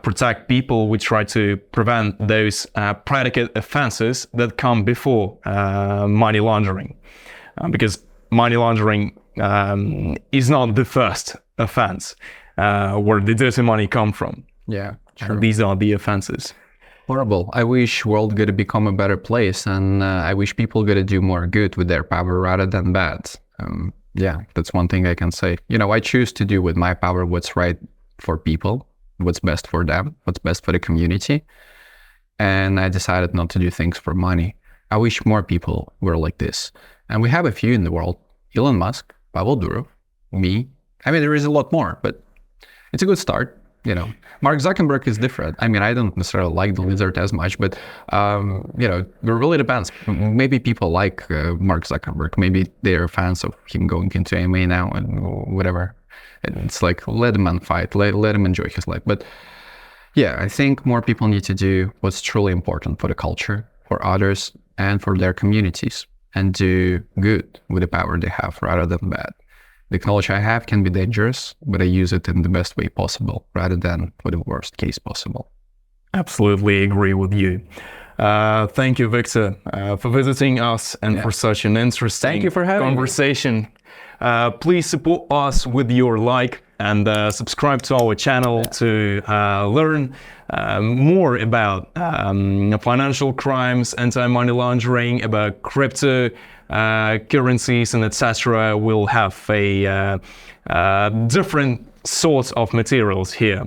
protect people, we try to prevent those predicate offenses that come before money laundering. Because money laundering is not the first offense where the dirty money come from. Yeah, sure. These are the offenses. Horrible. I wish world gonna become a better place, and I wish people gonna do more good with their power rather than bad. Yeah, that's one thing I can say. You know, I choose to do with my power what's right for people, what's best for them, what's best for the community. And I decided not to do things for money. I wish more people were like this. And we have a few in the world. Elon Musk, Pavel Durov, me. I mean, there is a lot more, but it's a good start. You know, Mark Zuckerberg is different. I mean, I don't necessarily like the lizard as much, but, you know, it really depends. Maybe people like Mark Zuckerberg. Maybe they're fans of him going into AMA now and whatever. It's like, let the man fight, let him enjoy his life. But yeah, I think more people need to do what's truly important for the culture, for others, and for their communities, and do good with the power they have rather than bad. The knowledge I have can be dangerous, but I use it in the best way possible rather than for the worst case possible. Absolutely agree with you. Thank you, Viktor, for visiting us and for such an interesting Thank you for having conversation. Please support us with your like, and subscribe to our channel to learn more about financial crimes, anti-money laundering, about crypto currencies, and etc. We'll have a different sorts of materials here.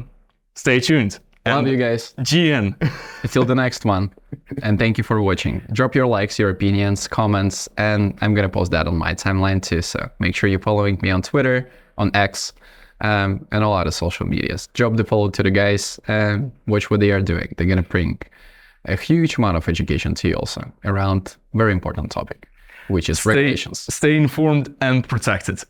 Stay tuned. Love you guys. GN. Until the next one. And thank you for watching. Drop your likes, your opinions, comments, and I'm going to post that on my timeline too. So make sure you're following me on Twitter, on X, and all other social medias. Drop the follow to the guys and watch what they are doing. They're going to bring a huge amount of education to you also around very important topic, which is regulations. Stay informed and protected.